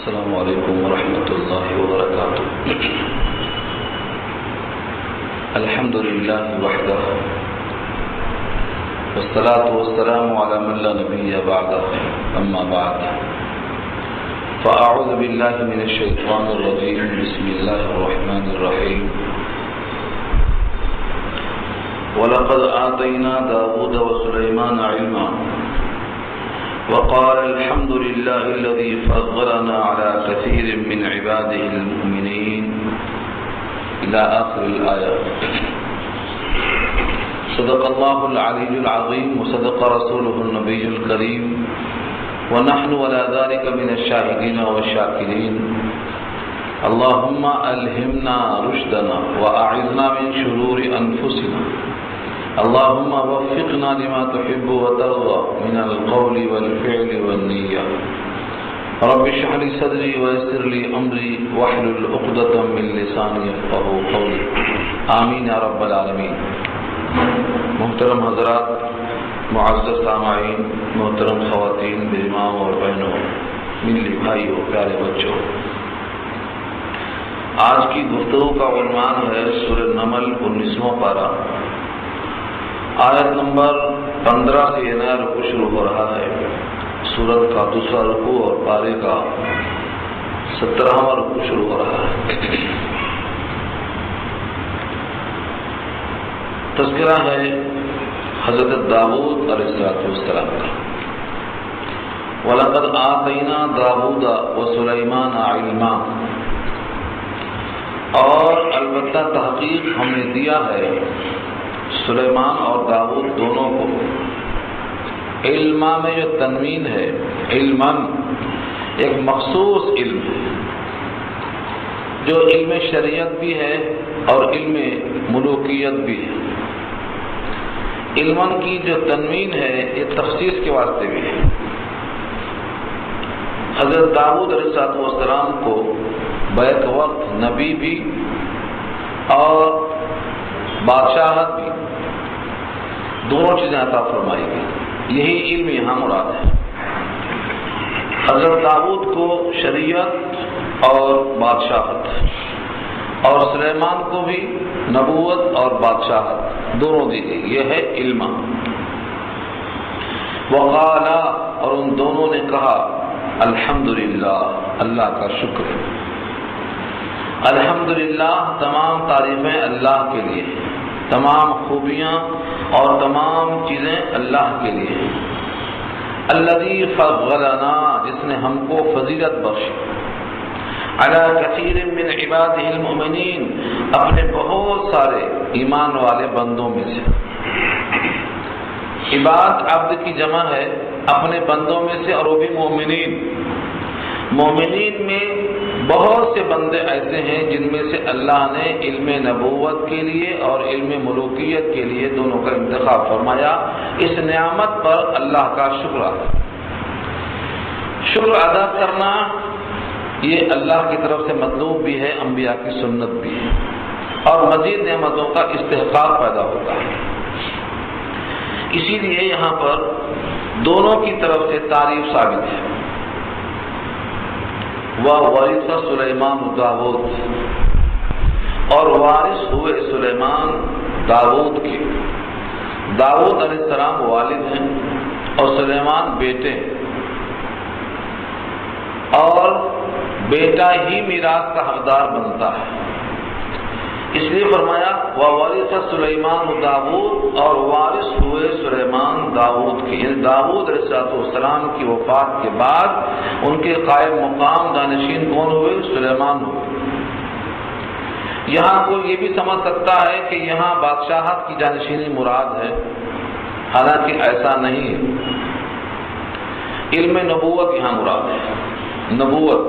السلام علیکم ورحمۃ اللہ وبرکاتہ۔ الحمد للہ وحدہ والصلاة والسلام علی من لا نبی بعدہ، اما بعد فاعوذ باللہ من الشیطان الرجیم، بسم اللہ الرحمن الرحیم۔ وَلَقَدْ آتَيْنَا دَاوُودَ وَسُلَيْمَانَ عِلْمًا وقال الحمد لله الذي فضلنا على كثير من عباده المؤمنين إلى آخر الآية۔ صدق الله العلي العظيم وصدق رسوله النبي الكريم ونحن على ذلك من الشاهدين والشاكرين۔ اللهم ألهمنا رشدنا وأعذنا من شرور أنفسنا، اللهم وفقنا لما تحب وترضى من القول والفعل والنية۔ رب اشرح لي صدري ويسر لي امري واحلل عقدة من لساني يفقهوا قولي، آمین یا رب العالمین۔ محترم حضرات، معزز سامعین، محترم خواتین، بیماؤں اور بہنوں، ملی بھائیوں، پیارے بچوں، آج کی گفتگو کا عنوان ہے سورہ نمل 19واں پارہ، آیت نمبر 15 سے یہ نیا رکوع شروع ہو رہا ہے۔ سورت کا دوسرا رکوع اور پارے کا 17واں رکوع شروع ہو رہا ہے۔ تذکرہ ہے حضرت داؤد علیہ السلام کا۔ وَلَقَدْ آتَيْنَا دَاوُودَ وَسُلَيْمَانَ عِلْمًا، اور البتہ تحقیق ہم نے دیا ہے سلیمان اور داؤد دونوں کو۔ علما میں جو تنوین ہے، علماً ایک مخصوص علم ہے، جو علم شریعت بھی ہے اور علم ملوکیت بھی ہے۔ علماً کی جو تنوین ہے یہ تخصیص کے واسطے بھی ہے۔ حضرت داؤد علیہ السلام کو بیک وقت نبی بھی اور بادشاہت بھی، دونوں چیزیں عطا فرمائی گئی۔ یہی علم یہاں مراد ہے۔ حضرت داؤد کو شریعت اور بادشاہت، اور سلیمان کو بھی نبوت اور بادشاہت دونوں دی گئی۔ یہ ہے علم۔ وقالا، اور ان دونوں نے کہا الحمدللہ، اللہ کا شکر ہے۔ الحمدللہ، تمام تعریفیں اللہ کے لیے، تمام خوبیاں اور تمام چیزیں اللہ کے لیے ہیں۔ الذی فضلنا، جس نے ہم کو فضیلت بخشی، علی کثیر من عبادہ المؤمنین، اپنے بہت سارے ایمان والے بندوں میں سے۔ عباد عبد کی جمع ہے، اپنے بندوں میں سے، اور وہ بھی مومنین۔ مومنین میں بہت سے بندے ایسے ہیں جن میں سے اللہ نے علم نبوت کے لیے اور علم ملوکیت کے لیے دونوں کا انتخاب فرمایا۔ اس نعمت پر اللہ کا شکر ادا، شکر ادا کرنا یہ اللہ کی طرف سے مطلوب بھی ہے، انبیاء کی سنت بھی ہے، اور مزید نعمتوں کا استحقاق پیدا ہوتا ہے۔ اسی لیے یہاں پر دونوں کی طرف سے تعریف ثابت ہے۔ وَوَرِثَ سُلَيْمَانُ دَاوُودَ، اور وارث ہوئے سلیمان داؤد کے۔ داؤد علیہ السلام والد ہیں اور سلیمان بیٹے ہیں، اور بیٹا ہی میراث کا حقدار بنتا ہے۔ اس لیے فرمایا وَوَرِثَ سُلَيْمَانُ دَاوُودَ، اور وارث ہوئے سلیمان داؤد کے، یعنی داؤد علیہ السلام کی وفات کے بعد ان کے قائم مقام جانشین کون ہوئے؟ سلیمان ہوئے۔ یہاں کوئی یہ بھی سمجھ سکتا ہے کہ یہاں بادشاہت کی جانشینی مراد ہے، حالانکہ ایسا نہیں ہے۔ علم نبوت یہاں مراد ہے، نبوت،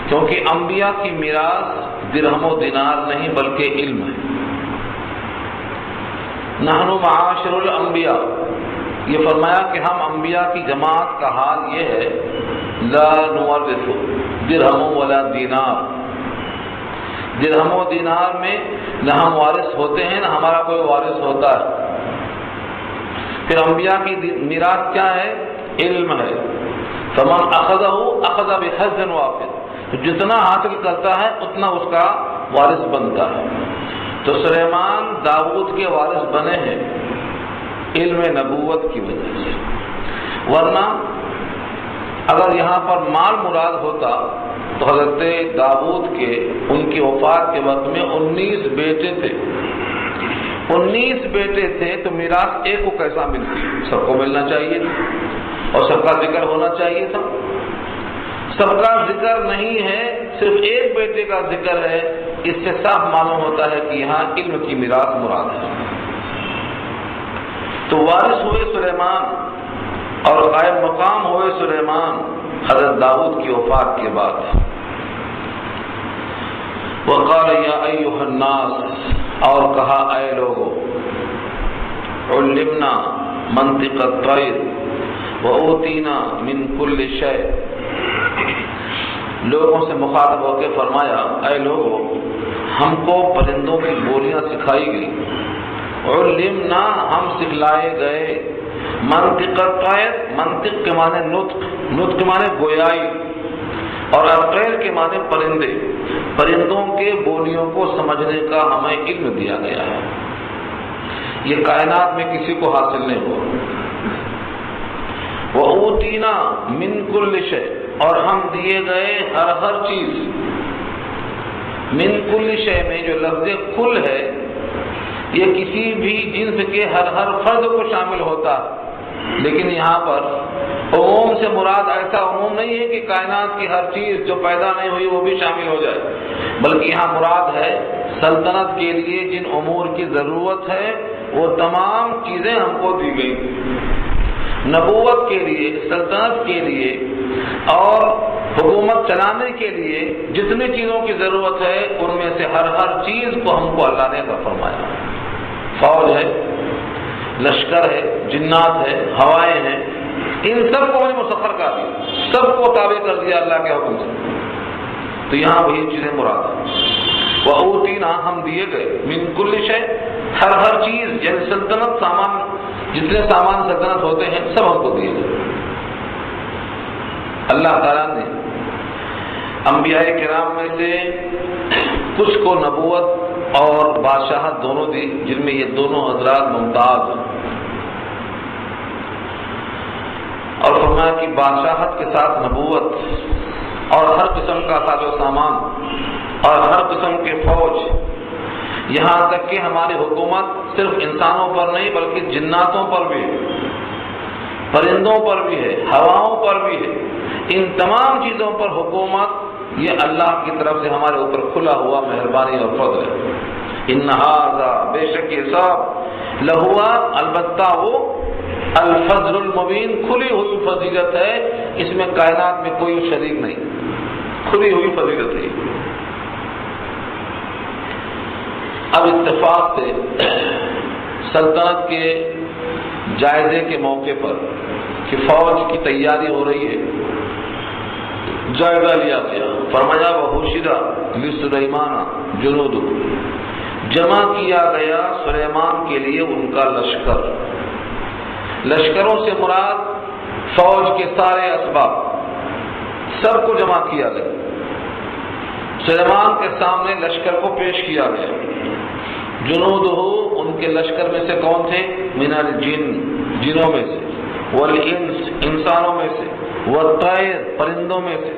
کیونکہ انبیاء کی میراث درہم و دینار نہیں بلکہ علم ہے۔ نحن معاشر الانبیاء، یہ فرمایا کہ ہم انبیاء کی جماعت کا حال یہ ہے، لا نورث درہم ولا دینار، درہم و دینار میں نہ ہم وارث ہوتے ہیں نہ ہمارا کوئی وارث ہوتا ہے۔ پھر انبیاء کی میراث کیا ہے؟ علم ہے۔ فمن اخذہ اخذ بحظ وافر، تو جتنا حاصل کرتا ہے اتنا اس کا وارث بنتا ہے۔ تو سلیمان داؤد کے وارث بنے ہیں علم نبوت کی وجہ سے، ورنہ اگر یہاں پر مال مراد ہوتا تو حضرت داؤد کے ان کی وفات کے وقت میں 19 بیٹے تھے، 19 بیٹے تھے تو میراث ایک کو کیسا ملتی؟ سب کو ملنا چاہیے تھا اور سب کا ذکر ہونا چاہیے تھا۔ سب کا ذکر نہیں ہے، صرف ایک بیٹے کا ذکر ہے، اس سے صاف معلوم ہوتا ہے کہ یہاں علم کی میراث مراد ہے۔ تو وارث ہوئے سلیمان اور قائم مقام ہوئے سلیمان حضرت داؤد کی وفات کے بعد۔ وقال یا ایھا الناس، اور کہا اے لوگو، علمنا منطق الطیر واوتینا من کل شیء، لوگوں سے مخاطب ہو کے فرمایا اے لوگو، ہم کو پرندوں کی بولیاں سکھائی گئی، علمنا، ہم سکھلائے گئے، منطق الطیر، منطق کے معنی نطق، نطق کے معنی گویائی، اور الطیر کے معنی پرندے، پرندوں کے بولیوں کو سمجھنے کا ہمیں علم دیا گیا ہے، یہ کائنات میں کسی کو حاصل نہیں ہوا۔ وَأُوتِينَا مِن كُلِّ شَيْءٍ، اور ہم دیے گئے ہر چیز، من کل شے میں جو لفظ کل ہے یہ کسی بھی جنس کے ہر فرد کو شامل ہوتا ہے، لیکن یہاں پر عموم سے مراد ایسا عموم نہیں ہے کہ کائنات کی ہر چیز جو پیدا نہیں ہوئی وہ بھی شامل ہو جائے، بلکہ یہاں مراد ہے سلطنت کے لیے جن امور کی ضرورت ہے وہ تمام چیزیں ہم کو دی گئی، نبوت کے لیے، سلطنت کے لیے اور حکومت چلانے کے لیے جتنی چیزوں کی ضرورت ہے ان میں سے ہر چیز کو ہم کو اللہ نے عطا فرمایا۔ فوج ہے، لشکر ہے، جنات ہے، ہوائیں ہیں، ان سب کو ہمیں مسخر کر دیا، سب کو تابع کر دیا اللہ کے حکم سے۔ تو یہاں وہی چیزیں مراد ہیں، وَأُوتِينَا، ہم دیے گئے، من کل شے، ہر چیز، یعنی سلطنت، سامان، جتنے سامان سلطنت ہوتے ہیں سب ہم کو دیے گئے۔ اللہ تعالیٰ نے انبیاء کرام میں سے کچھ کو نبوت اور بادشاہت دونوں دی، جن میں یہ دونوں حضرات ممتاز ہیں، اور فرمایا کہ بادشاہت کے ساتھ نبوت اور ہر قسم کا ساز و سامان اور ہر قسم کے فوج، یہاں تک کہ ہماری حکومت صرف انسانوں پر نہیں بلکہ جناتوں پر بھی ہے، پرندوں پر بھی ہے، ہواؤں پر بھی ہے، ان تمام چیزوں پر حکومت یہ اللہ کی طرف سے ہمارے اوپر کھلا ہوا مہربانی اور فضل ہے۔ ان ھذا، بے شک یہ سب، لہوا، البتہ وہ الفضل المبین، کھلی ہوئی فضیلت ہے، اس میں کائنات میں کوئی شریک نہیں، کھلی ہوئی فضیلت ہے۔ اب اتفاق سے سلطنت کے جائزے کے موقع پر کہ فوج کی تیاری ہو رہی ہے، جائزہ لیا گیا، فرمایا وحشر لسلیمان جنود، جمع کیا گیا سلیمان کے لیے ان کا لشکر، لشکروں سے مراد فوج کے سارے اسباب، سب کو جمع کیا گیا، سلیمان کے سامنے لشکر کو پیش کیا گیا۔ جنود ہو، ان کے لشکر میں سے کون تھے؟ من الجن، جنوں میں سے، والانس، انسانوں میں سے، والطیر، پرندوں میں سے،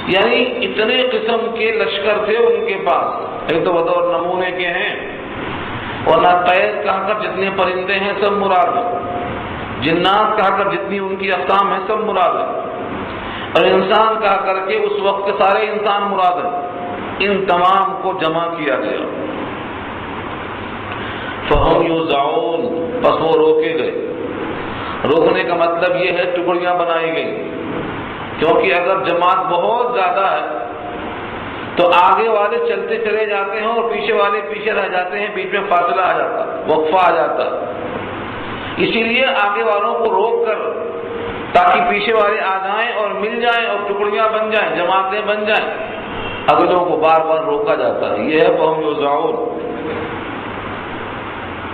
یعنی اتنے قسم کے لشکر تھے ان کے پاس، ایک تو بطور نمونے کے ہیں، اور نہ طیر کہا کر جتنے پرندے ہیں سب مراد ہیں، جنات کہا کر جتنی ان کی اقسام ہیں سب مراد ہیں، اور انسان کہا کر کے اس وقت کے سارے انسان مراد ہیں، ان تمام کو جمع کیا گیا۔ فہم یوزعون، بس وہ روکے گئے، روکنے کا مطلب یہ ہے ٹکڑیاں بنائی گئی، کیونکہ اگر جماعت بہت زیادہ ہے تو آگے والے چلتے چلے جاتے ہیں اور پیچھے والے پیچھے رہ جاتے ہیں، بیچ میں فاصلہ آ جاتا، وقفہ آ جاتا، اسی لیے آگے والوں کو روک کر تاکہ پیچھے والے آ جائیں اور مل جائیں اور ٹکڑیاں بن جائیں، جماعتیں بن جائیں، اگلوں کو بار بار روکا جاتا ہے، یہ ہے فہم یوزعون،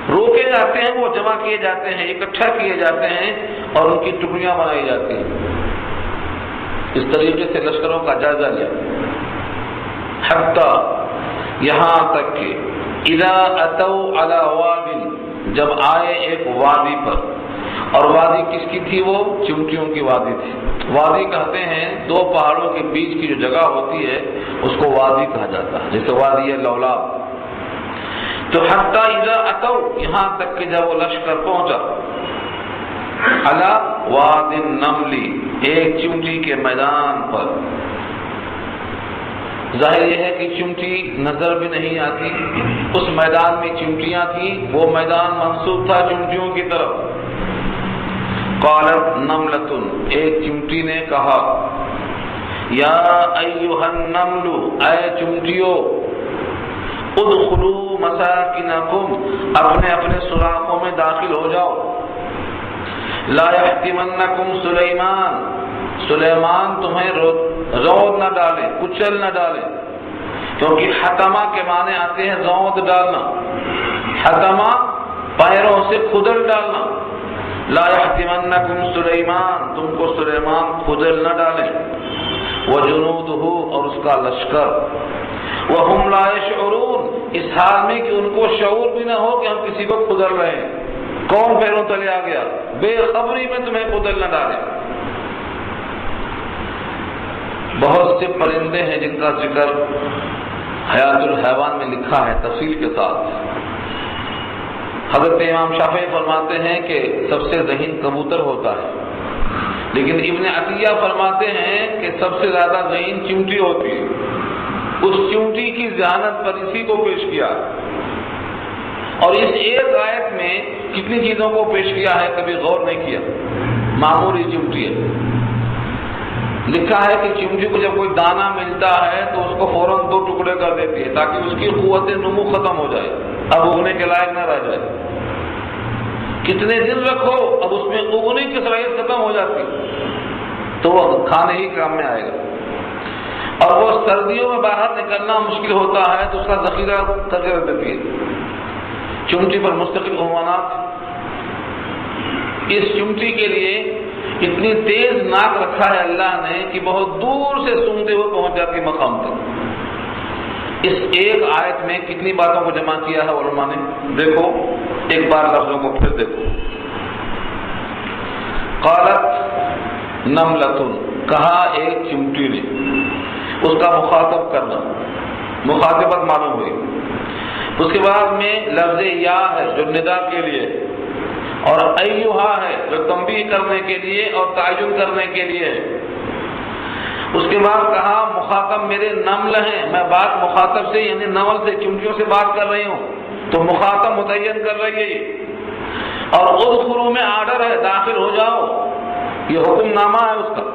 روکے جاتے ہیں، وہ جمع کیے جاتے ہیں، اکٹھا کیے جاتے ہیں اور ان کی ٹکڑیاں بنائی جاتی ہیں۔ اس طریقے سے لشکروں کا جائزہ لیا، حتی یہاں تک کہ اذا اتوا علی واد، جب آئے ایک وادی پر، اور وادی کس کی تھی؟ وہ چمٹیوں کی وادی تھی۔ وادی کہتے ہیں دو پہاڑوں کے بیچ کی جو جگہ ہوتی ہے اس کو وادی کہا جاتا ہے، جیسے وادی لولاب۔ تو حتی اذا اتوا، یہاں تک کہ جب وہ لشکر پہنچا علی واد النمل، ایک چمٹی کے میدان پر۔ ظاہر یہ ہے کہ چمٹی نظر بھی نہیں آتی، اس میدان میں چمٹیاں تھیں، وہ میدان منسوب تھا چمٹیوں کی طرف۔ قالت نملۃ، ایک چمٹی نے کہا، یا ایھا النمل، اے چمٹیوں، ادخلوا مساکنکم، اپنے اپنے سوراخوں میں داخل ہو جاؤ۔ لا یحطمنکم سلیمان، سلیمان تمہیں رود نہ ڈالے، کچل نہ ڈالے، کیونکہ حتمہ کے معنی آتے ہیں رود ڈالنا، حتمہ پیروں سے کھدل ڈالنا۔ لا یحطمنکم سلیمان، تم کو سلیمان کھدل نہ ڈالے، وجنودہ، اور اس کا لشکر، وہم لا یشعرون، اس حال میں کہ ان کو شعور بھی نہ ہو کہ ہم کسی کو کھدل رہے ہیں۔ کون پیروں تلے آ گیا؟ بے خبری میں تمہیں کھدل نہ ڈالے۔ بہت سے پرندے ہیں جن کا ذکر حیات الحیوان میں لکھا ہے تفصیل کے ساتھ۔ حضرت امام شافعی فرماتے ہیں کہ سب سے ذہین کبوتر ہوتا ہے، لیکن ابن عطیہ فرماتے ہیں کہ سب سے زیادہ ذہین چمٹی ہوتی ہے۔ اس چمٹی کی ذہانت پر اسی کو پیش کیا، اور اس ایک آیت میں کتنی چیزوں کو پیش کیا ہے کبھی غور نہیں کیا۔ معمولی چمٹی ہے، لکھا ہے کہ چمٹی کو جب کوئی دانہ ملتا ہے تو اس کو فوراً 2 ٹکڑے کر دیتی ہے تاکہ اس کی قوت نمو ختم ہو جائے، اب اگنے کے لائق نہ رہ جائے۔ کتنے دن رکھو اب اس میں اگنے کی صلاحیت ختم ہو جاتی تو وہ کھانے ہی کام میں آئے گا، اور وہ سردیوں میں باہر نکلنا مشکل ہوتا ہے تو اس کا ذخیرہ کر کے رکھ دیتی ہے۔ چمٹی پر مستقل عنوانات۔ اس چمٹی کے لیے اتنی تیز ناک رکھا ہے اللہ نے کہ بہت دور سے سونگتے ہوئے پہنچ جاتی مقام تک۔ اس ایک آیت میں کتنی باتوں کو جمع کیا ہے علماء نے؟ دیکھو ایک بار لفظوں کو پھر دیکھو۔ قالت نملۃ، کہا ایک چمٹی نے، اس کا مخاطب کرنا، مخاطبت معلوم ہوئی۔ اس کے بعد میں لفظ یا ہے جو ندا کے لیے، اور ایھا ہے جو تنبیہ کرنے کے لیے اور تعین کرنے کے لیے ہے۔ اس کے بعد کہا مخاطب میرے نمل ہیں، میں بات مخاطب سے یعنی نمل سے، چمٹیوں سے بات کر رہی ہوں، تو مخاطب متعین کر رہی ہے۔ اور ادخلوا میں آرڈر ہے، داخل ہو جاؤ، یہ حکم نامہ ہے اس کا۔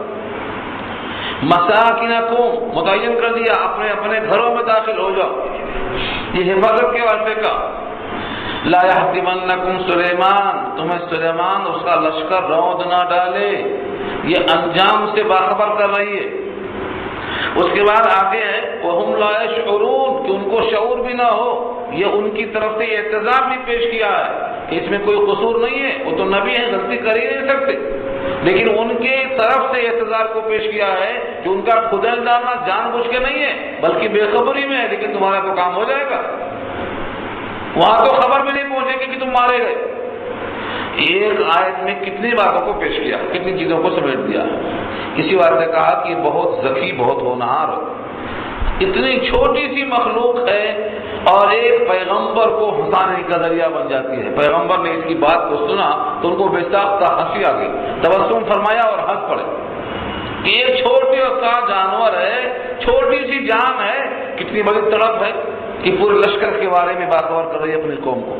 مساکنکم متعین کر دیا، اپنے اپنے گھروں میں داخل ہو جاؤ، یہ حفاظت کے واسطے کا۔ لا یحطمنکم سلیمان، تمہیں سلیمان اس کا لشکر رود نہ ڈالے، یہ انجام سے باخبر کر رہی ہے۔ اس کے بعد آگے ہے وہم لا یشعرون، کہ ان کو شعور بھی نہ ہو، یہ ان کی طرف سے اعتذار بھی پیش کیا ہے کہ اس میں کوئی قصور نہیں ہے، وہ تو نبی ہیں، غلطی کر ہی نہیں سکتے، لیکن ان کے طرف سے اعتذار کو پیش کیا ہے کہ ان کا کھدل ڈالنا جان بوجھ کے نہیں ہے بلکہ بے خبری میں ہے، لیکن تمہارا تو کام ہو جائے گا، وہاں تو خبر بھی نہیں پہنچے گی کہ تم مارے گئے۔ ایک آیت میں کتنی باتوں کو پیش کیا، کتنی چیزوں کو سمیٹ دیا۔ کسی بات نے کہا کہ یہ بہت ذکی، بہت ہونہار، اتنی چھوٹی سی مخلوق ہے اور ایک پیغمبر کو ہنسانے کا ذریعہ بن جاتی ہے۔ پیغمبر نے اس کی بات کو سنا تو ان کو بے ساختہ ہنسی آ گئی، تبسم فرمایا اور ہنس پڑے کہ ایک چھوٹی سا جانور ہے، چھوٹی سی جان ہے، کتنی بڑی تڑپ ہے کہ پورے لشکر کے بارے میں باخبر کر رہی ہے اپنی قوم کو۔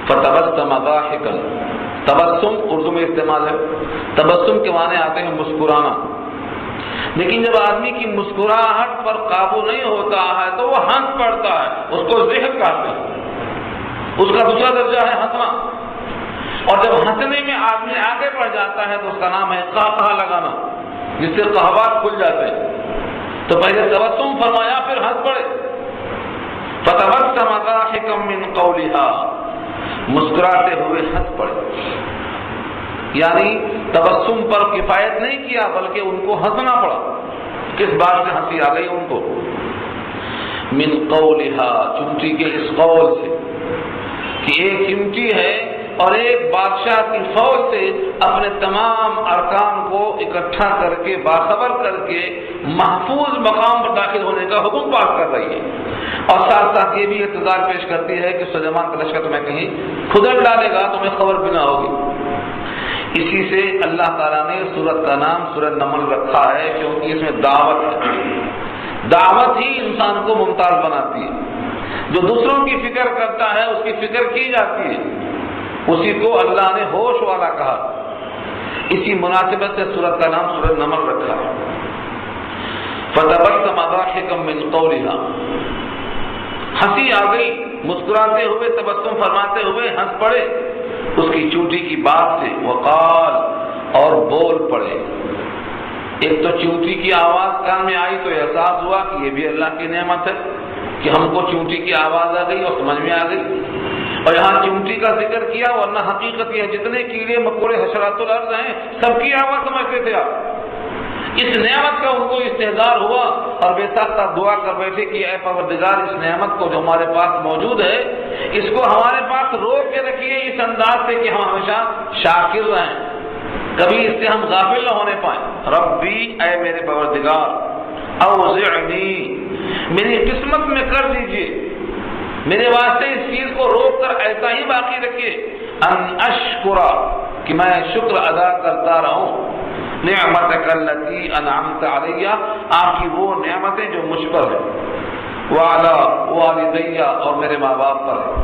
فتبسم ضاحکا، تبسم اردو میں استعمال ہے، تبسم کے معنی آتے ہیں مسکرانا، لیکن جب آدمی کی مسکراہٹ پر قابو نہیں ہوتا ہے تو وہ ہنس پڑتا ہے، اس کو ضحک کہتے ہیں، اس کا دوسرا درجہ ہے ہنسنا، اور جب ہنسنے میں آدمی آگے بڑھ جاتا ہے تو اس کا نام ہے قہقہہ لگانا، جس سے قہوات کھل جاتے ہیں۔ تو پہلے تبسم فرمایا پھر ہنس پڑے۔ فتبسم ضاحکا من قولها، مسکراتے ہوئے ہنس پڑے۔ یعنی تبسم پر کفایت نہیں کیا بلکہ ان کو ہنسنا پڑا. کس بات سے ہنسی آ گئی ان کو؟ من قولها، چونٹی کے اس قول سے کہ ایک چمٹی ہے اور ایک بادشاہ کی فوج سے اپنے تمام ارکان کو اکٹھا کر کے باخبر کر کے محفوظ مقام پر داخل ہونے کا حکم پاس کر رہی ہے، اور ساتھ ساتھ یہ بھی اعتذار پیش کرتی ہے کہ سلیمان کا لشکر تمہیں کہیں کھدڑ ڈالے گا، تمہیں خبر بھی نہ ہوگی. اسی سے اللہ تعالیٰ نے سورت کا نام سورۃ نمل رکھا ہے، کیونکہ اس میں دعوت ہے. دعوت ہی انسان کو ممتاز بناتی ہے. جو دوسروں کی فکر کرتا ہے اس کی فکر کی جاتی ہے، اسی کو اللہ نے ہوش والا کہا. اسی مناسبت سے سورت کا نام سورۃ نمل رکھا ہے. فتبسم ضاحكا من قولها، ہنسی آ گئی، مسکراتے ہوئے تبسم فرماتے ہوئے ہنس پڑے اس کی چونٹی کی بات سے. وقال، اور بول پڑے. ایک تو چونٹی کی آواز کان میں آئی تو احساس ہوا کہ یہ بھی اللہ کی نعمت ہے کہ ہم کو چونٹی کی آواز آ گئی اور سمجھ میں آ گئی. اور یہاں چونٹی کا ذکر کیا، ورنہ حقیقت یہ جتنے کیڑے مکوڑے حشرات الارض ہیں سب کی آواز سمجھتے تھے آپ. اس نعمت کا ان کو استحضار ہوا اور بے ساتھ ساتھ دعا کر بیٹھے کہ اے پروردگار، اس نعمت کو جو ہمارے پاس موجود ہے اس کو ہمارے پاس روک کے رکھیے اس انداز سے کہ ہم ہمیشہ شاکر رہیں، کبھی اس سے ہم غافل نہ ہونے پائیں. ربی، اے میرے پروردگار، اوزعنی، میری قسمت میں کر دیجئے، میرے واسطے اس چیز کو روک کر ایسا ہی باقی رکھیے، ان اشکرا، کہ میں شکر ادا کرتا رہوں، نعمتک التی انعمت علی، آپ کی وہ نعمتیں جو مجھ پر ہیں، وعلی والدی، اور میرے ماں باپ پر ہیں،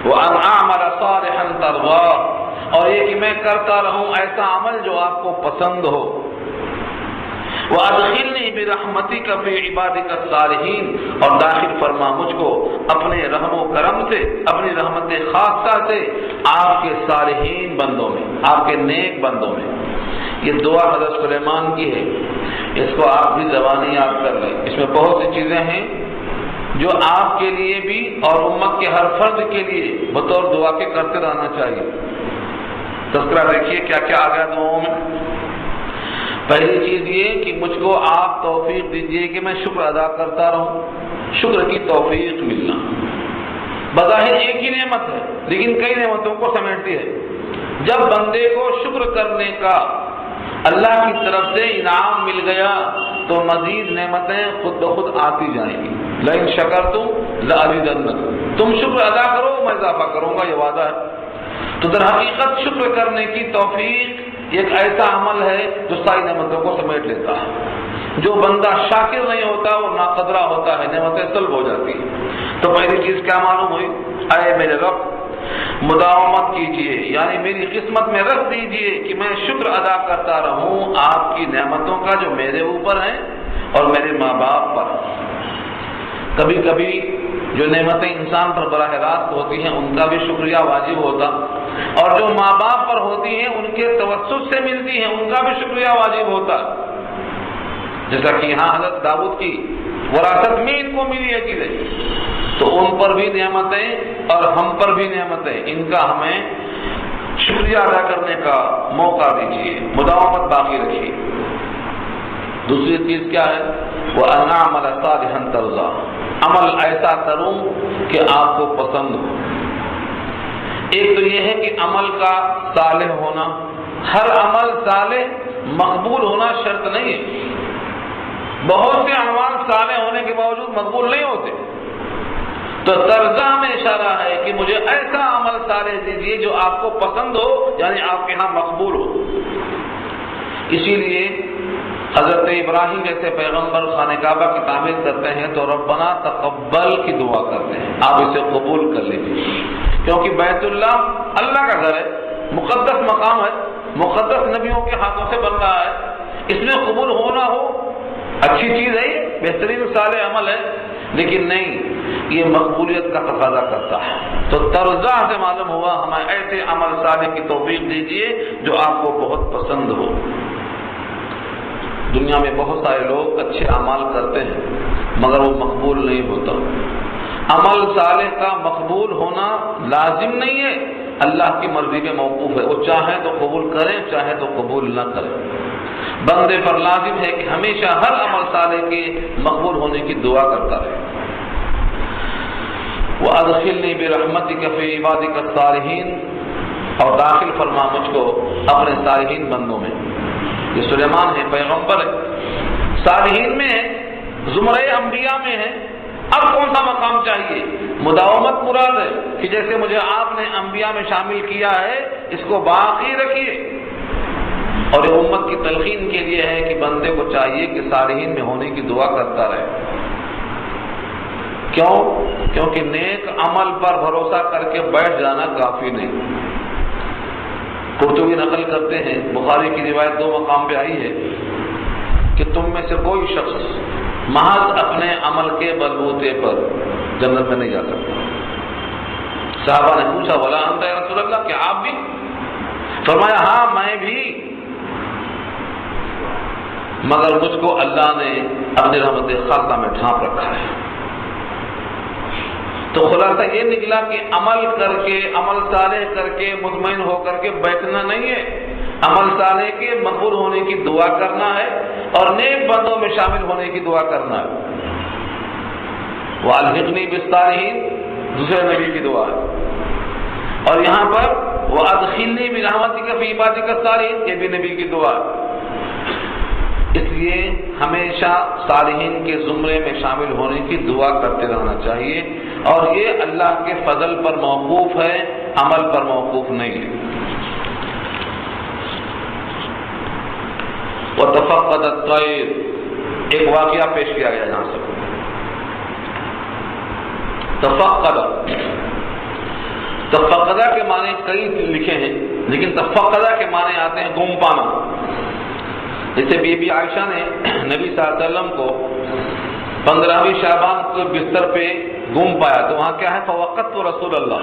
وان اعمل صالحا ترضاه، اور یہ کہ میں کرتا رہوں ایسا عمل جو آپ کو پسند ہو، وَأَدْخِلْنِي بِرَحْمَتِكَ فِي عِبَادِكَ الصَّالِحِينَ، اور داخل فرما مجھ کو اپنے رحم و کرم سے، اپنی رحمت خاصہ سے آپ کے صالحین بندوں میں، آپ کے نیک بندوں میں. یہ دعا حضرت سلیمان کی ہے، اس کو آپ بھی زبانی یاد کر لیں. اس میں بہت سی چیزیں ہیں جو آپ کے لیے بھی اور امت کے ہر فرد کے لیے بطور دعا کے کرتے رہنا چاہیے. تذکرہ دیکھیے کیا کیا آ گیا دعاؤں میں. پہلی چیز یہ کہ مجھ کو آپ توفیق دیجئے کہ میں شکر ادا کرتا رہوں، شکر کی توفیق ملنا. بظاہر ایک ہی نعمت ہے لیکن کئی نعمتوں کو سمیٹتی ہے. جب بندے کو شکر کرنے کا اللہ کی طرف سے انعام مل گیا تو مزید نعمتیں خود بخود آتی جائیں گی. لئن شکرتم لأزیدنکم، تم شکر ادا کرو میں اضافہ کروں گا، یہ وعدہ ہے. تو در حقیقت شکر کرنے کی توفیق ایک ایسا عمل ہے جو ساری نعمتوں کو سمیٹ لیتا ہے. جو بندہ شاکر نہیں ہوتا وہ ناقدرہ ہوتا ہے، نعمتیں سلب ہو جاتی ہیں. تو پہلی چیز کیا معلوم ہوئی؟ اے میرے رب، مداومت کیجئے، یعنی میری قسمت میں رکھ دیجئے کہ میں شکر ادا کرتا رہوں آپ کی نعمتوں کا جو میرے اوپر ہیں اور میرے ماں باپ پر. کبھی کبھی جو نعمتیں انسان پر براہ راست ہوتی ہیں ان کا بھی شکریہ واجب ہوتا، اور جو ماں باپ پر ہوتی ہیں ان کے توسط سے ملتی ہیں ان کا بھی شکریہ واجب ہوتا. جیسا کہ یہاں حضرت داؤد کی وراثت میں ان کو ملی ہے چیزیں، تو ان پر بھی نعمتیں اور ہم پر بھی نعمتیں، ان کا ہمیں شکریہ ادا کرنے کا موقع دیجیے، مداومت باقی رکھیے. دوسری چیز کیا ہے؟ وَأَنْ أَعْمَلَ صَالِحًا تَرْضَاهُ، عمل ایسا کروں کہ آپ کو پسند ہو. ایک تو یہ ہے کہ عمل کا صالح ہونا، ہر عمل صالح مقبول ہونا شرط نہیں ہے. بہت سے اعمال صالح ہونے کے باوجود مقبول نہیں ہوتے. تو ترضا میں اشارہ ہے کہ مجھے ایسا عمل صالح دیجیے جو آپ کو پسند ہو، یعنی آپ کے ہاں مقبول ہو. اسی لیے حضرت ابراہیم جیسے پیغمبر خانہ کعبہ کی تعمیر کرتے ہیں تو ربنا تقبل کی دعا کرتے ہیں، آپ اسے قبول کر لیجیے، کیونکہ بیت اللہ اللہ کا گھر ہے، مقدس مقام ہے، مقدس نبیوں کے ہاتھوں سے بن رہا ہے. اس میں قبول ہونا ہو اچھی چیز ہے، بہترین صالح عمل ہے، لیکن نہیں، یہ مقبولیت کا تقاضا کرتا ہے. تو ترضا سے معلوم ہوا ہمیں ایسے عمل صالح کی توفیق دیجیے جو آپ کو بہت پسند ہو. دنیا میں بہت سارے لوگ اچھے اعمال کرتے ہیں مگر وہ مقبول نہیں ہوتا. عمل صالح کا مقبول ہونا لازم نہیں ہے، اللہ کی مرضی پہ موقوف ہے، وہ چاہے تو قبول کریں چاہے تو قبول نہ کریں۔ بندے پر لازم ہے کہ ہمیشہ ہر عمل صالح کے مقبول ہونے کی دعا کرتا رہے۔ وَأَدْخِلْنِي بِرَحْمَتِكَ فِي عِبَادِكَ الصَّالِحِينَ، اور داخل فرما مجھ کو اپنے صالحین بندوں میں۔ یہ سلیمان ہے، پیغمبر ہے، صالحین میں ہے، زمرہ انبیاء میں ہے۔ اب کون سا مقام چاہیے؟ مداومت مراد ہے کہ جیسے مجھے آپ نے انبیاء میں شامل کیا ہے اس کو باقی رکھیے، اور یہ امت کی تلقین کے لیے ہے کہ بندے کو چاہیے کہ صالحین میں ہونے کی دعا کرتا رہے۔ کیوں؟ کیونکہ نیک عمل پر بھروسہ کر کے بیٹھ جانا کافی نہیں۔ قرطبی نقل کرتے ہیں، بخاری کی روایت 2 مقام پہ آئی ہے کہ تم میں سے کوئی شخص محض اپنے عمل کے بلبوتے پر جنت میں نہیں جا سکتا۔ صحابہ نے پوچھا ولا انت یا رسول اللہ، کیا آپ بھی؟ فرمایا ہاں میں بھی، مگر مجھ کو اللہ نے اپنی رحمت خاصہ میں ڈھانپ رکھا ہے۔ تو خلاصہ یہ نکلا کہ عمل کر کے، عمل صالح کر کے مطمئن ہو کر کے بیٹھنا نہیں ہے، عمل صالح کے مقبول ہونے کی دعا کرنا ہے اور نیک بندوں میں شامل ہونے کی دعا کرنا ہے۔ وَأَلْحِقْنِي بِالصَّالِحِينَ دوسرے نبی کی دعا ہے، اور یہاں پر وَأَدْخِلْنِي بِرَحْمَتِكَ فِي عِبَادِكَ الصَّالِحِينَ یہ بھی نبی کی دعا ہے۔ اس لیے ہمیشہ صالحین کے زمرے میں شامل ہونے کی دعا کرتے رہنا چاہیے، اور یہ اللہ کے فضل پر موقوف ہے، عمل پر موقوف نہیں ہے۔ وَتَفَقَّدَ الطَّيْرَ ایک واقعہ پیش کیا گیا یہاں سے۔ تفقدہ کے معنی کئی لکھے ہیں، لیکن تفقدہ کے معنی آتے ہیں گم پانا۔ جیسے بی بی عائشہ نے نبی صلی اللہ علیہ وسلم کو 15ویں شعبان کے بستر پہ گم پایا، تو وہاں کیا ہے فوقت رسول اللہ۔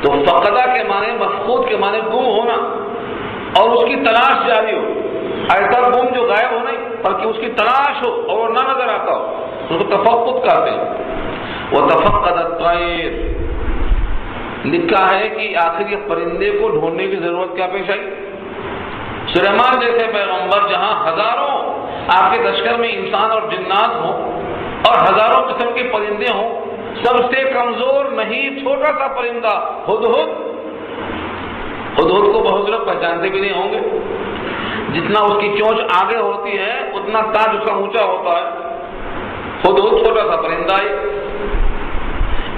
تو فقدہ کے معنی، مفقود کے معنی گم ہونا اور اس کی تلاش جاری ہو، ایسا گم جو غائب ہو نہیں بلکہ اس کی تلاش ہو اور نہ نظر آتا ہو، اس کو تفقد کہتے ہیں۔ وہ تفقد الطیر لکھا ہے کہ آخر یہ پرندے کو ڈھونڈنے کی ضرورت کیا پیش آئی؟ سلیمان جیسے پیغمبر جہاں ہزاروں آپ کے لشکر میں انسان اور جنات ہوں اور ہزاروں قسم کے پرندے ہوں، سب سے کمزور نہیں چھوٹا سا پرندہ ہدہد کو بہت لوگ پہچانتے بھی نہیں ہوں گے، جتنا اس کی چونچ آگے ہوتی ہے اتنا تاج اس کا اونچا ہوتا ہے۔ ہدہد چھوٹا سا پرندہ ہے۔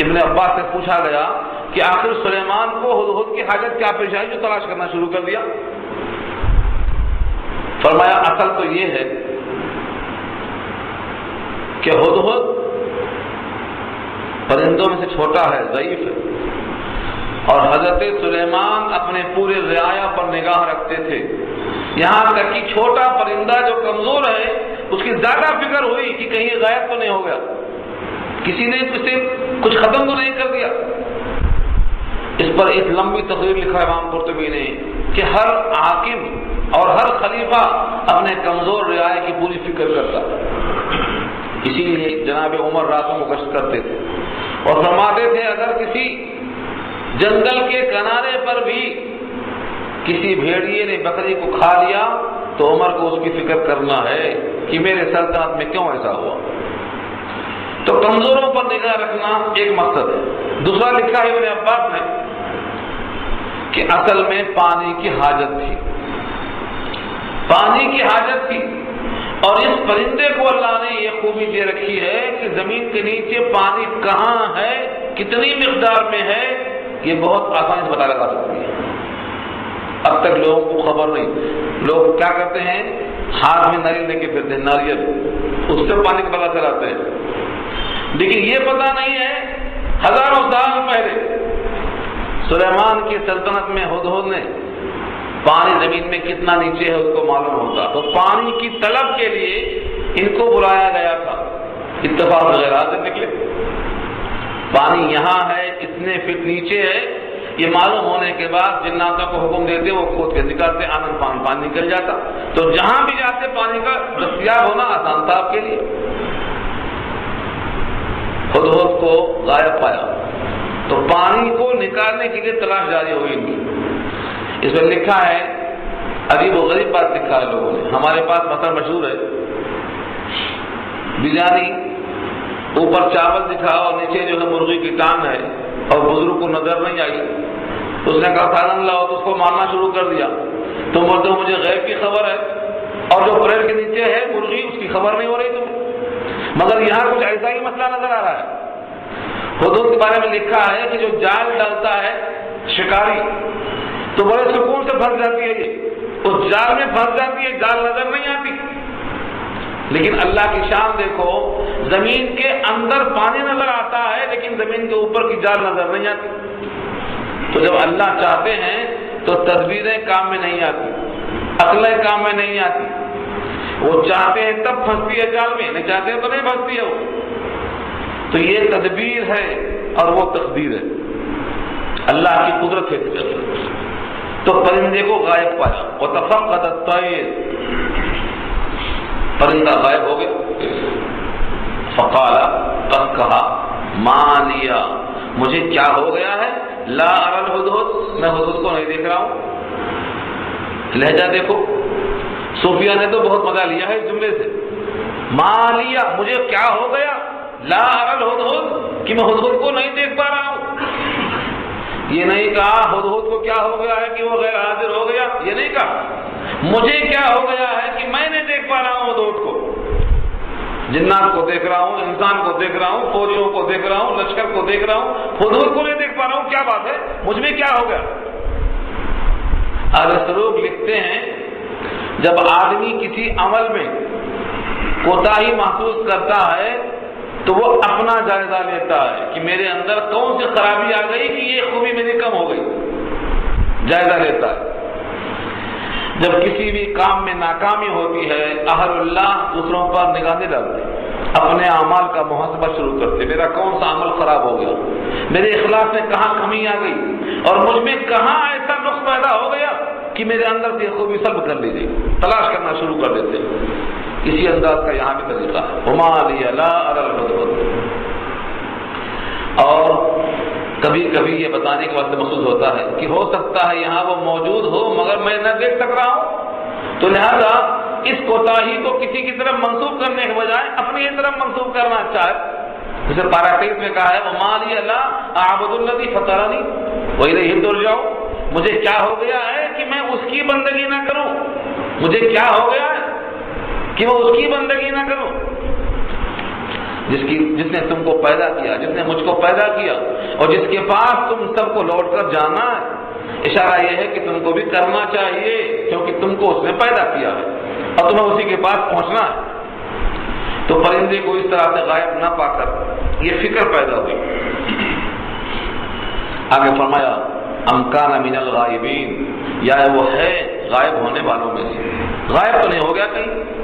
ابن عباس سے پوچھا گیا کہ آخر سلیمان کو ہدہد کی حاجت کیا پیش آئی جو تلاش کرنا شروع کر دیا؟ فرمایا اصل تو یہ ہے کہ ہدہد پرندوں میں سے چھوٹا ہے، ضعیف ہے، اور حضرت سلیمان اپنے پورے رعایا پر نگاہ رکھتے تھے، یہاں تک کہ چھوٹا پرندہ جو کمزور ہے اس کی زیادہ فکر ہوئی کہ کہیں غائب تو نہیں ہو گیا، کسی نے اسے کچھ ختم تو نہیں کر دیا۔ اس پر ایک لمبی تقریر لکھا امام قرطبی نے کہ ہر حاکم اور ہر خلیفہ اپنے کمزور رعایا کی پوری فکر کرتا، اسی لیے جناب عمر راتوں کو گشت کرتے تھے اور فرماتے تھے اگر کسی جنگل کے کنارے پر بھی کسی بھیڑیے نے بکری کو کھا لیا تو عمر کو اس کی فکر کرنا ہے کہ میرے سلطنت میں کیوں ایسا ہوا۔ تو کمزوروں پر نگاہ رکھنا ایک مقصد ہے۔ دوسرا لکھا ہے ابن عباس نے کہ اصل میں پانی کی حاجت تھی، پانی کی حاجت تھی، اور اس پرندے کو اللہ نے یہ خوبی دے رکھی ہے کہ زمین کے نیچے پانی کہاں ہے، کتنی مقدار میں ہے، یہ بہت آسانی سے پتہ لگا سکتی ہے۔ اب تک لوگوں کو خبر نہیں، لوگ کیا کرتے ہیں ہاتھ میں ناریل لے کے پھرتے ہیں، ناریل اس سے پانی کا پتہ چلاتے ہیں، لیکن یہ پتہ نہیں ہے ہزاروں سال پہلے سلیمان کی سلطنت میں ہدہد نے پانی زمین میں کتنا نیچے ہے اس کو معلوم ہوتا، تو پانی کی طلب کے لیے ان کو بلایا گیا تھا، اتفاق وغیرہ سے نکلے پانی یہاں ہے اتنے فٹ نیچے ہے، یہ معلوم ہونے کے بعد جناتوں کو حکم دیتے وہ کھود کے نکالتے، آنند پانی نکل جاتا، تو جہاں بھی جاتے پانی کا دستیاب ہونا آسان تھا آپ کے لیے۔ ہدہد کو غائب پایا تو پانی کو نکالنے کے لیے تلاش جاری ہوئی ان کی. اس میں لکھا ہے، عجیب و غریب بات لکھا ہے لوگوں نے. ہمارے پاس مثلا مشہور ہے بریانی، اوپر چاول دکھا اور نیچے جو ہے مرغی کی ٹانگ ہے، اور بزرگ کو نظر نہیں آئی. اس نے کہا سالن لاؤ، تو اس کو مارنا شروع کر دیا. تم بولتے ہو مجھے غیب کی خبر ہے، اور جو پلیٹ کے نیچے ہے مرغی، اس کی خبر نہیں ہو رہی تمہیں. مگر یہاں کچھ ایسا ہی مسئلہ نظر آ رہا ہے. حدود کے بارے میں لکھا ہے کہ جو جال ڈالتا ہے شکاری تو بڑے سکون سے پھنس جاتی ہے، یہ اس جال میں پھنس جاتی ہے، جال نظر نہیں آتی. لیکن اللہ کی شان دیکھو، زمین کے اندر پانی نظر آتا ہے لیکن زمین کے اوپر کی جال نظر نہیں آتی. تو جب اللہ چاہتے ہیں تو تدبیریں کام میں نہیں آتی، عقلیں کام میں نہیں آتی. وہ چاہتے ہیں تب پھنستی ہے جال میں، نہیں چاہتے ہیں تو نہیں پھنستی ہے وہ. تو یہ تدبیر ہے اور وہ تقدیر ہے، اللہ کی قدرت ہے. تو پرندے کو غائب پایا، وتفقد الطير، پرندہ غائب ہو گیا. فقال، تب کہا، ما لیا، مجھے کیا ہو گیا ہے، لا ارى الهدهد، میں ہدہد کو نہیں دیکھ رہا ہوں. لہجہ دیکھو، صوفیہ نے تو بہت مزہ لیا ہے اس جملے سے. ما لیا، مجھے کیا ہو گیا، لا ارى الهدهد، کہ میں ہدہد کو نہیں دیکھ پا رہا ہوں. یہ نہیں کہا ہدہد کو کیا ہو گیا ہے کہ وہ غیر حاضر ہو گیا، یہ نہیں کہا. مجھے کیا ہو گیا ہے کہ میں نہیں دیکھ پا رہا ہوں ہدہد کو. جنات کو دیکھ رہا ہوں، انسان کو دیکھ رہا ہوں، فوجیوں کو دیکھ رہا ہوں، لشکر کو دیکھ رہا ہوں، ہدہد کو نہیں دیکھ پا رہا ہوں. کیا بات ہے، مجھ میں کیا ہو گیا. اہل سلوک لکھتے ہیں جب آدمی کسی عمل میں کوتاہی محسوس کرتا ہے تو وہ اپنا جائزہ لیتا ہے کہ میرے اندر کون سی خرابی آ گئی کہ یہ خوبی میری کم ہو گئی. جائزہ لیتا ہے. جب کسی بھی کام میں ناکامی ہوتی ہے، اہل اللہ دوسروں پر نگاہ نہیں ڈالتے، اپنے اعمال کا محاسبہ شروع کرتے. میرا کون سا عمل خراب ہو گیا، میرے اخلاص میں کہاں کمی آ گئی، اور مجھ میں کہاں ایسا نقص پیدا ہو گیا کہ میرے اندر سے خوبی سلب کر لی گئی. تلاش کرنا شروع کر دیتے. اسی انداز کا یہاں بھی طریقہ ہے. وما لی لا ارى الهدهد. اور کبھی کبھی یہ بتانے کے واسطے محسوس ہوتا ہے کہ ہو سکتا ہے یہاں وہ موجود ہو مگر میں نہ دیکھ سک رہا ہوں. تو لہذا اس کوتاہی کو کسی کی طرف منسوخ کرنے کے بجائے اپنی ہی طرف منسوخ کرنا اچھا ہے. جیسے پارہ 23 میں کہا ہے وما لی لا اعبد الذی فطرنی والیہ ترجعون. مجھے کیا ہو گیا ہے کہ میں اس کی بندگی نہ کروں، مجھے کیا ہو گیا ہے کہ میں اس کی بندگی نہ کروں جس نے تم کو پیدا کیا، جس نے مجھ کو پیدا کیا، اور جس کے پاس تم سب کو لوٹ کر جانا ہے. اشارہ یہ ہے کہ تم کو بھی کرنا چاہیے کیونکہ تم کو اس نے پیدا کیا ہے اور تمہیں اسی کے پاس پہنچنا ہے. تو پرندے کو اس طرح سے غائب نہ پا کر یہ فکر پیدا ہوئی. آگے فرمایا ام کان من الغائبین، یا وہ ہے غائب ہونے والوں میں سے. غائب تو نہیں ہو گیا کہیں.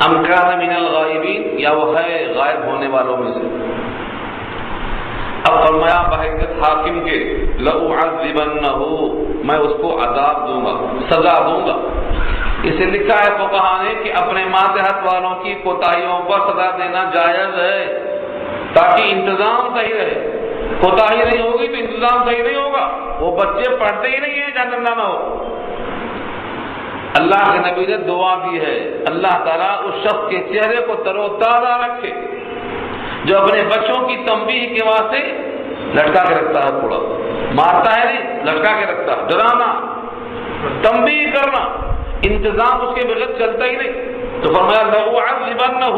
ام کان من الغائبین، یا وہ ہے غائب ہونے والوں میں سے. اب فرمایا بحیثیت حاکم کے لأعذبنہ، میں اس کو عذاب دوں گا، سزا دوں گا. اسے لکھا ہے فقہا نے کہ اپنے ماتحت والوں کی کوتاہیوں پر سزا دینا جائز ہے تاکہ انتظام صحیح رہے. کوتاہی نہیں ہوگی تو انتظام صحیح نہیں ہوگا. وہ بچے پڑھتے ہی نہیں ہیں جہاں نہ ہو. اللہ کے نبی نے دعا دی ہے اللہ تعالیٰ اس شخص کے چہرے کو تر و تازہ رکھے جو اپنے بچوں کی تنبیہ کے واسطے لٹکا کے رکھتا ہے. پورا مارتا ہے نہیں، لٹکا کے رکھتا ہے. ڈرانا، تنبیہ کرنا، انتظام اس کے بغیر چلتا ہی نہیں. تو فرمایا لأعذبنہ،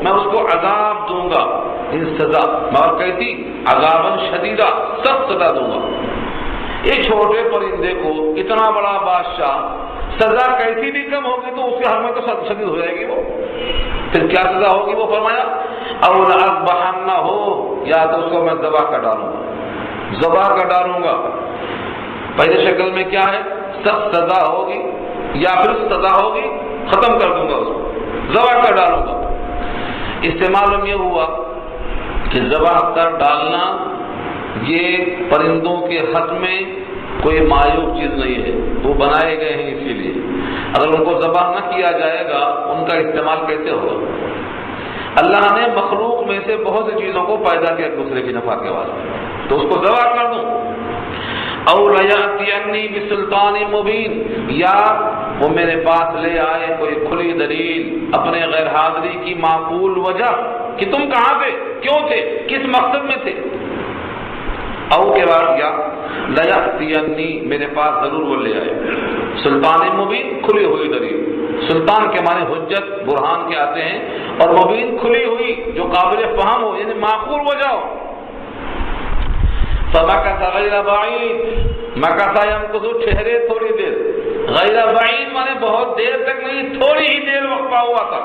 میں اس کو عذاب دوں گا، سزا، مگر کہتی عذاباً شدیدہ، سخت سزا دوں گا. ایک چھوٹے پرندے کو اتنا بڑا بادشاہ، سزا کیسی بھی کم ہوگی تو اس کے حق میں تو شدید ہو جائے گی. وہ پھر کیا سزا ہوگی؟ وہ فرمایا او لأذبحنہ، یا تو اس کو میں ذبح کر ڈالوں گا، ذبح کر ڈالوں گا. پہلے شکل میں کیا ہے؟ سخت سزا ہوگی، یا پھر سزا ہوگی ختم کر دوں گا، اس کو ذبح کر ڈالوں گا. اس سے معلوم یہ ہوا کہ ذبح کر ڈالنا یہ پرندوں کے حق میں کوئی معیوب چیز نہیں ہے. وہ بنائے گئے ہیں اسی لیے. اگر ان کو ذبح نہ کیا جائے گا ان کا استعمال کیسے ہوگا؟ اللہ نے مخلوق میں سے بہت سی چیزوں کو پیدا کیا دوسرے کے نفع کے واسطے. تو اس کو ذبح کر دوں، او لیاتینی بسلطان مبین، یا وہ میرے پاس لے آئے کوئی کھلی دلیل اپنے غیر حاضری کی معقول وجہ کہ تم کہاں تھے، کیوں تھے، کس مقصد میں تھے۔ او کے بعد کیا، لیاتینی میرے پاس ضرور وہ لے آئے، سلطان مبین کھلی ہوئی دلیل، سلطان کے معنی حجت برہان کے آتے ہیں، اور مبین کھلی ہوئی جو قابل فہم ہو، یعنی معقول وجہ ہو۔ فمکث غیر بعید، مکث یمکث ٹھہرے تھوڑی دیر، غیر بعید مانے بہت دیر تک نہیں، تھوڑی ہی دیر وقفہ ہوا تھا،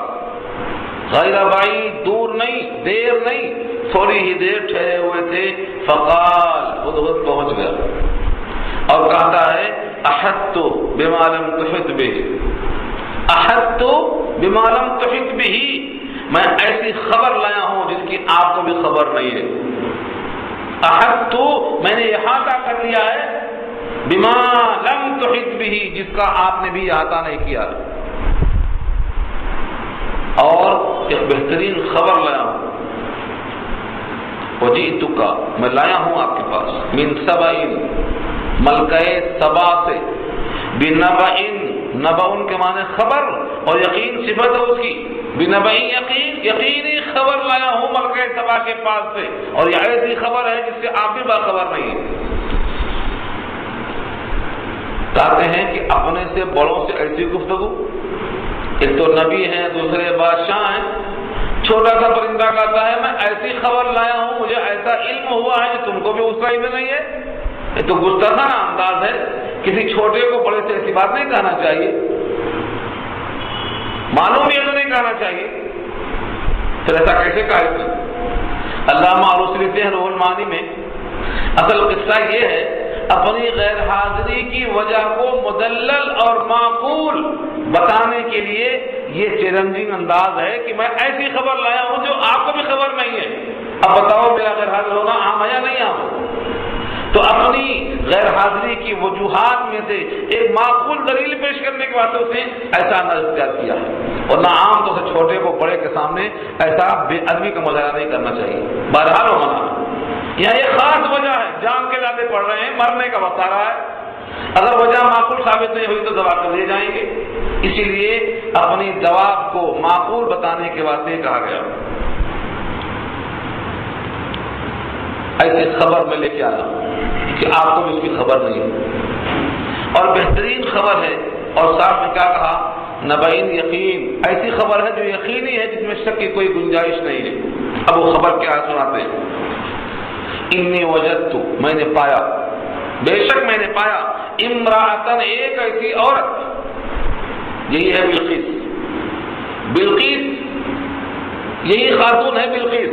غیر بعید دور نہیں، دیر نہیں، تھوڑی ہی دیر ٹھہرے ہوئے تھے۔ فقال خود پہنچ گیا اور کہتا ہے احطت بما لم تحط به، احطت بما لم تحط به، میں ایسی خبر لایا ہوں جن کی آپ کو بھی خبر نہیں ہے۔ احطت میں نے احاطہ کر لیا ہے، بما لم تحط به جس کا آپ نے بھی احاطہ نہیں کیا، اور ایک بہترین خبر لایا ہوں۔ وجئتک میں لایا ہوں آپ کے پاس، من سبع ملکہ سبا سے، بنبأ نبأ کے معنی خبر اور یقین صفت ہے اس کی، بنبأ یقین، یقینی خبر لایا ہوں ملکہ سبا کے پاس سے، اور یہ ایسی خبر ہے جس سے آپ بھی باخبر نہیں ہیں۔ کہتے ہیں کہ اپنے سے بڑوں سے ایسی گفتگو، ایک تو نبی ہیں، دوسرے بادشاہ ہیں، چھوٹا سا پرندہ کہتا ہے میں ایسی خبر لایا ہوں، مجھے ایسا علم ہوا ہے کہ تم کو بھی اس کا علم نہیں ہے۔ یہ تو گستاخانہ انداز ہے، کسی چھوٹے کو بڑے سے ایسی بات نہیں کہنا چاہیے، معلوم یہ تو نہیں کہنا چاہیے، پھر ایسا کیسے کہا اس نے؟ علامہ عروسی لکھتے ہیں روح المعانی میں، اصل قصہ یہ ہے اپنی غیر حاضری کی وجہ کو مدلل اور معقول بتانے کے لیے یہ چیلنجنگ انداز ہے کہ میں ایسی خبر لایا ہوں جو آپ کو بھی خبر نہیں ہے، اب بتاؤ میرا غیر حاضر ہونا عام ہے یا نہیں عام؟ تو اپنی غیر حاضری کی وجوہات میں سے ایک معقول دلیل پیش کرنے کے واسطے اس نے ایسا انداز اختیار کیا ہے، اور نہ عام طور سے چھوٹے کو بڑے کے سامنے ایسا بے ادبی کا مظاہرہ نہیں کرنا چاہیے۔ بہرحال ہو منع، یہاں یہ خاص وجہ ہے، جان کے زیادہ پڑھ رہے ہیں، مرنے کا وقت آ رہا ہے، اگر وجہ معقول ثابت نہیں ہوئی تو جواب کر دیے جائیں گے، اسی لیے اپنی جواب کو معقول بتانے کے واسطے کہا گیا۔ ایسی خبر میں لے کے آیا کہ آپ کو بھی اس کی خبر نہیں ہے، اور بہترین خبر ہے، اور صاحب نے کیا کہا، نبعین یقین، ایسی خبر ہے جو یقینی ہے، جس میں شک کی کوئی گنجائش نہیں ہے۔ اب وہ خبر کیا سناتے ہیں، انی وجدت میں نے پایا، بے شک میں نے پایا، امرأتن ایک ایسی عورت، یہی ہے بلقیس، بلقیس یہی خاتون ہے بلقیس۔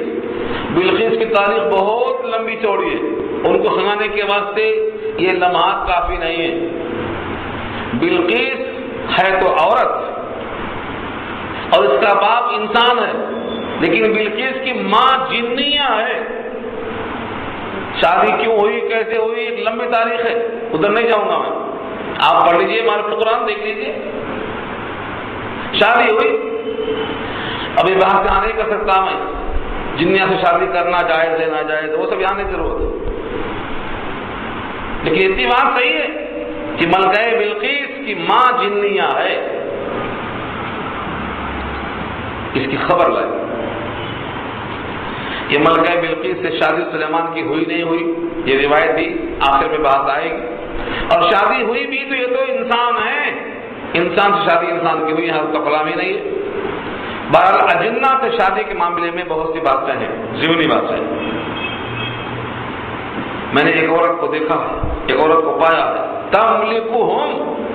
بلقیس کی تاریخ بہت لمبی چوڑی ہے، ان کو سنانے کے واسطے یہ لمحات کافی نہیں ہیں۔ بلقیس ہے تو عورت اور اس کا باپ انسان ہے، لیکن بلقیس کی ماں جنیہ ہے۔ شادی کیوں ہوئی، کیسے ہوئی، ایک لمبی تاریخ ہے، ادھر نہیں جاؤں گا میں، آپ پڑھ لیجئے، ہمارے قرآن دیکھ لیجئے۔ شادی ہوئی، ابھی باہر سے آنے کا سکتا میں، جنیہ سے شادی کرنا جائز ہے ناجائز ہے وہ سب یہاں نہیں ضرورت ہے، لیکن اتنی بات صحیح ہے کہ ملکہ بلقیس کی ماں جنیہ ہے، اس کی خبر لائے۔ یہ ملکہ بلقیس سے شادی سلیمان کی ہوئی نہیں ہوئی، یہ روایت بھی آخر میں بات آئے گی، اور شادی ہوئی بھی تو یہ تو انسان ہے، انسان سے شادی انسان کی ہوئی، یہاں اس کا کلام ہی نہیں ہے۔ بہرحال اجنہ سے شادی کے معاملے میں بہت سی باتیں ہیں، ضمنی باتیں ہیں۔ میں نے ایک عورت کو دیکھا، ایک عورت کو پایا، تملکہم،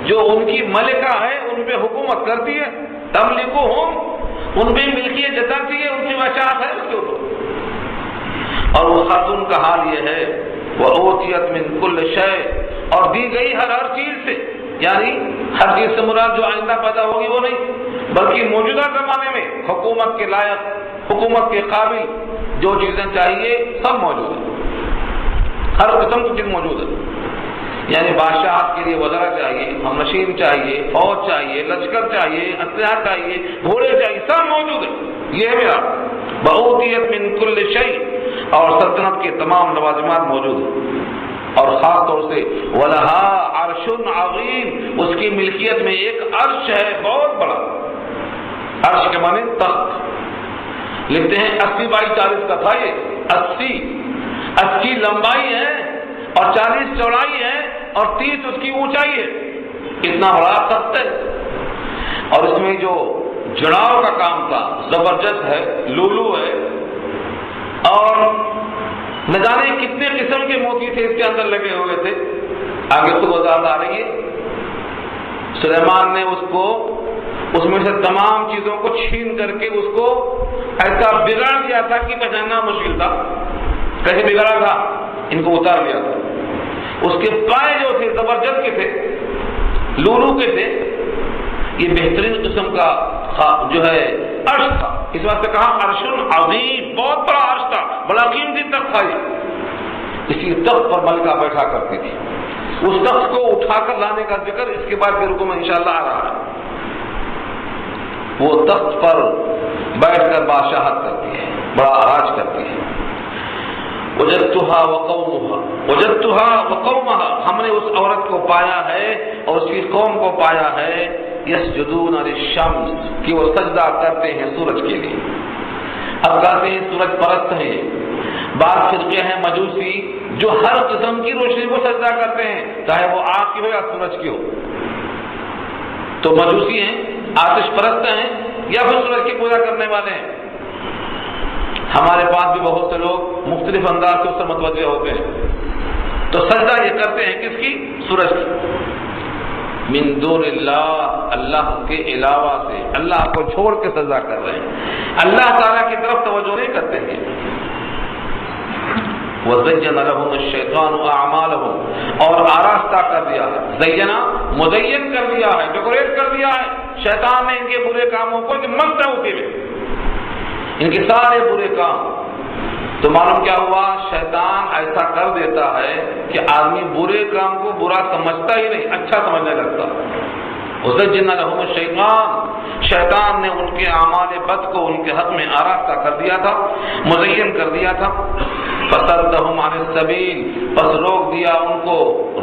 جو ان کی ملکہ ہے، ان پہ حکومت کرتی ہے، تملکہم، ان پہ ملکیت جتاتی ہے، ان کی وشاعت ہے اس کے اوپر، اور وہ خاتون کا حال یہ ہے، وَأُوتِيَتْ مِن كُلِّ شَيْءٍ، اور دی گئی ہر چیز سے، یعنی ہر چیز سے مراد جو آئندہ پیدا ہوگی وہ نہیں، بلکہ موجودہ زمانے میں حکومت کے لائق، حکومت کے قابل جو چیزیں چاہیے سب موجود ہیں، ہر قسم کی چیز موجود ہے، یعنی بادشاہت کے لیے وزراء چاہیے، ہم نشین چاہیے، فوج چاہیے، لشکر چاہیے، اسلحہ چاہیے، گھوڑے چاہیے، سب موجود ہے۔ یہ ہے میرا بَأُوتِيَتْ مِن كُلِّ شَيْءٍ، اور سلطنت کے تمام لوازمات موجود ہیں، اور خاص طور سے وَلَهَا عَرْشٌ عَظِيمٌ، اس کی ملکیت میں ایک عرش ہے بہت بڑا۔ عرش کے معنی تخت۔ لکھتے ہیں 80 بائی 40 کا تھا یہ، 80 لمبائی ہے اور 40 چوڑائی ہے اور 30 اس کی اونچائی ہے، اتنا بڑا تخت ہے۔ اور اس میں جو جڑاؤ کا کام تھا زبرجست ہے، لولو ہے، اور نہ جانے کتنے قسم کے موتی تھے اس کے اندر لگے ہوئے تھے۔ آگے تو وضاحت آ رہی ہے۔ سلیمان نے اس میں سے تمام چیزوں کو چھین کر کے اس کو ایسا بگاڑ دیا تھا کہ پہچاننا مشکل تھا۔ کیسے بگاڑا تھا؟ ان کو اتار لیا تھا۔ اس کے پائے جو تھے زبرجست کے تھے، لولو کے تھے، یہ بہترین قسم کا جو ہے عرش تھا۔ اس واسطے کہا عرش عظیم، بہت بڑا عرش تھا، بڑا قیمتی تخت تھا یہ۔ اسی تخت پر ملکہ بیٹھا کرتی تھی۔ اس تخت کو اٹھا کر لانے کا ذکر اس کے بعد کے رکوع میں انشاءاللہ آ رہا ہے۔ وہ تخت پر بیٹھ کر بادشاہت کرتی ہے، بڑا راج کرتی ہے۔ وجدتها وقومها، ہم نے اس عورت کو پایا ہے اور اس کی قوم کو پایا ہے، یسجدون للشمس، کہ وہ سجدہ کرتے ہیں سورج کے لیے۔ اب کہتے ہیں سورج پرست ہیں، بعض فرقے ہیں مجوسی جو ہر قسم کی روشنی کو سجدہ کرتے ہیں، چاہے وہ آگ کی ہو یا سورج کی ہو۔ تو مجوسی ہیں، آتش پرست ہیں، یا پھر سورج کی پوجا کرنے والے ہیں۔ ہمارے پاس بھی بہت سے لوگ مختلف انداز سے اس سے متوجہ ہوتے ہیں۔ تو سجدہ یہ کرتے ہیں کس کی؟ سورج کی۔ من دون اللہ، اللہ کے علاوہ سے، اللہ کو چھوڑ کے سجدہ کر رہے ہیں، اللہ تعالیٰ کی طرف توجہ نہیں کرتے ہیں۔ وَزَيَّنَ لَهُمُ الشَّيْطَانُ أَعْمَالَهُمْ، اور آراستہ کر دیا ہے، زینا مزین کر دیا ہے، ڈیکوریٹ کر دیا ہے شیطان نے ان کے برے کاموں کو، کہ مست ہے اسی میں ان کے سارے برے کام۔ تو معلوم کیا ہوا؟ شیطان ایسا کر دیتا ہے کہ آدمی برے کام کو برا سمجھتا ہی نہیں، اچھا سمجھنے لگتا۔ وَزَيَّنَ لَهُمُ الشَّيْطَانُ، شیطان نے ان کے اعمال بد کو ان کے حق میں آراستہ کر دیا تھا، مزین کر دیا تھا۔ فَصَدَّهُمْ عَنِ السَّبِيلِ، پس روک دیا ان کو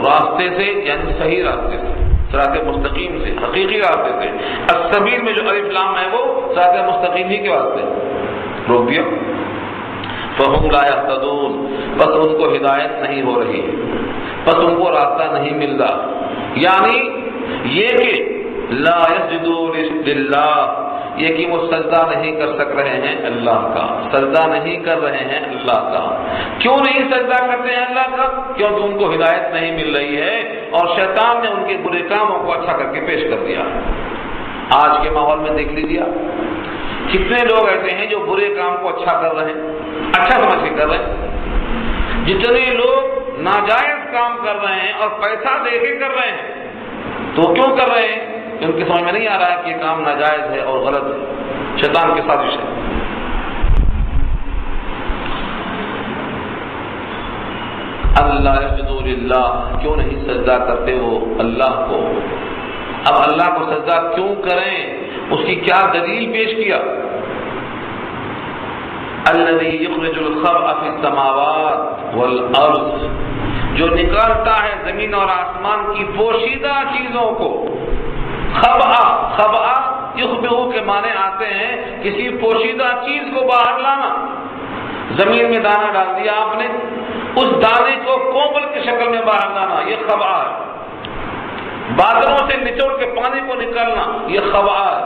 راستے سے، یعنی صحیح راستے سے، صراط مستقیم سے، حقیقی راستے سے۔ السبیل میں جو الف لام ہے وہ صراط مستقیم ہی کے واسطے روک دیا۔ فَهُمْ لَا يَهْتَدُونَ، بس ان کو ہدایت نہیں ہو رہی، بس ان کو راستہ نہیں مل رہا۔ یعنی یہ کہ لا يسجدوا للہ، یہ کہ وہ سجدہ نہیں کر سک رہے ہیں اللہ کا، سجدہ نہیں کر رہے ہیں اللہ کا۔ کیوں نہیں سجدہ کرتے ہیں اللہ کا؟ کیونکہ ان کو ہدایت نہیں مل رہی ہے، اور شیطان نے ان کے برے کاموں کو اچھا کر کے پیش کر دیا۔ آج کے ماحول میں دیکھ لیجیے آپ، کتنے لوگ ایسے ہیں جو برے کام کو اچھا کر رہے ہیں، اچھا سمجھ کے کر رہے ہیں۔ جتنے لوگ ناجائز کام کر رہے ہیں اور پیسہ دے کے کر رہے ہیں، تو کیوں کر رہے ہیں؟ ان کی سمجھ میں نہیں آ رہا ہے کہ یہ کام ناجائز ہے اور غلط ہے، شیطان کی سازش ہے۔ اللہ یسجدوا للہ، کیوں نہیں سجدہ کرتے وہ اللہ کو؟ اب اللہ کو سجدہ کیوں کریں؟ اس کی کیا دلیل پیش کیا؟ الذی یخرج الخبء فی السماوات والارض، جو نکالتا ہے زمین اور آسمان کی پوشیدہ چیزوں کو۔ خبأ یخبئ کے معنی آتے ہیں کسی پوشیدہ چیز کو باہر لانا۔ زمین میں دانہ ڈال دیا آپ نے، اس دانے کو کومل کی شکل میں باہر لانا، یہ خبأ ہے۔ بادلوں سے نچوڑ کے پانی کو نکالنا، یہ خبأ ہے۔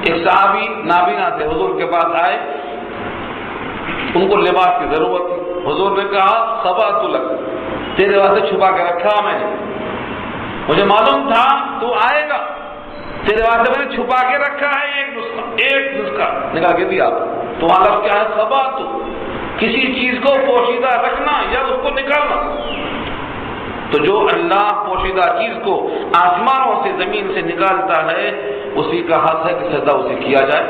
ایک صحابی نابینا تھے، حضور کے پاس آئے، ان کو لباس کی ضرورت تھی۔ حضور نے کہا خبأت لک، تیرے واسطے چھپا کے رکھا میں نے، مجھے معلوم تھا تو آئے گا، تیرے واسطے میں نے چھپا کے رکھا ہے ایک نسخہ نکال کے دیا۔ تو وہاں لفظ کیا ہے؟ خبأت، کسی چیز کو پوشیدہ رکھنا یا اس کو نکالنا۔ تو جو اللہ پوشیدہ چیز کو آسمانوں سے زمین سے نکالتا ہے، اسی کا حق ہے کہ سجدہ اسے کیا جائے۔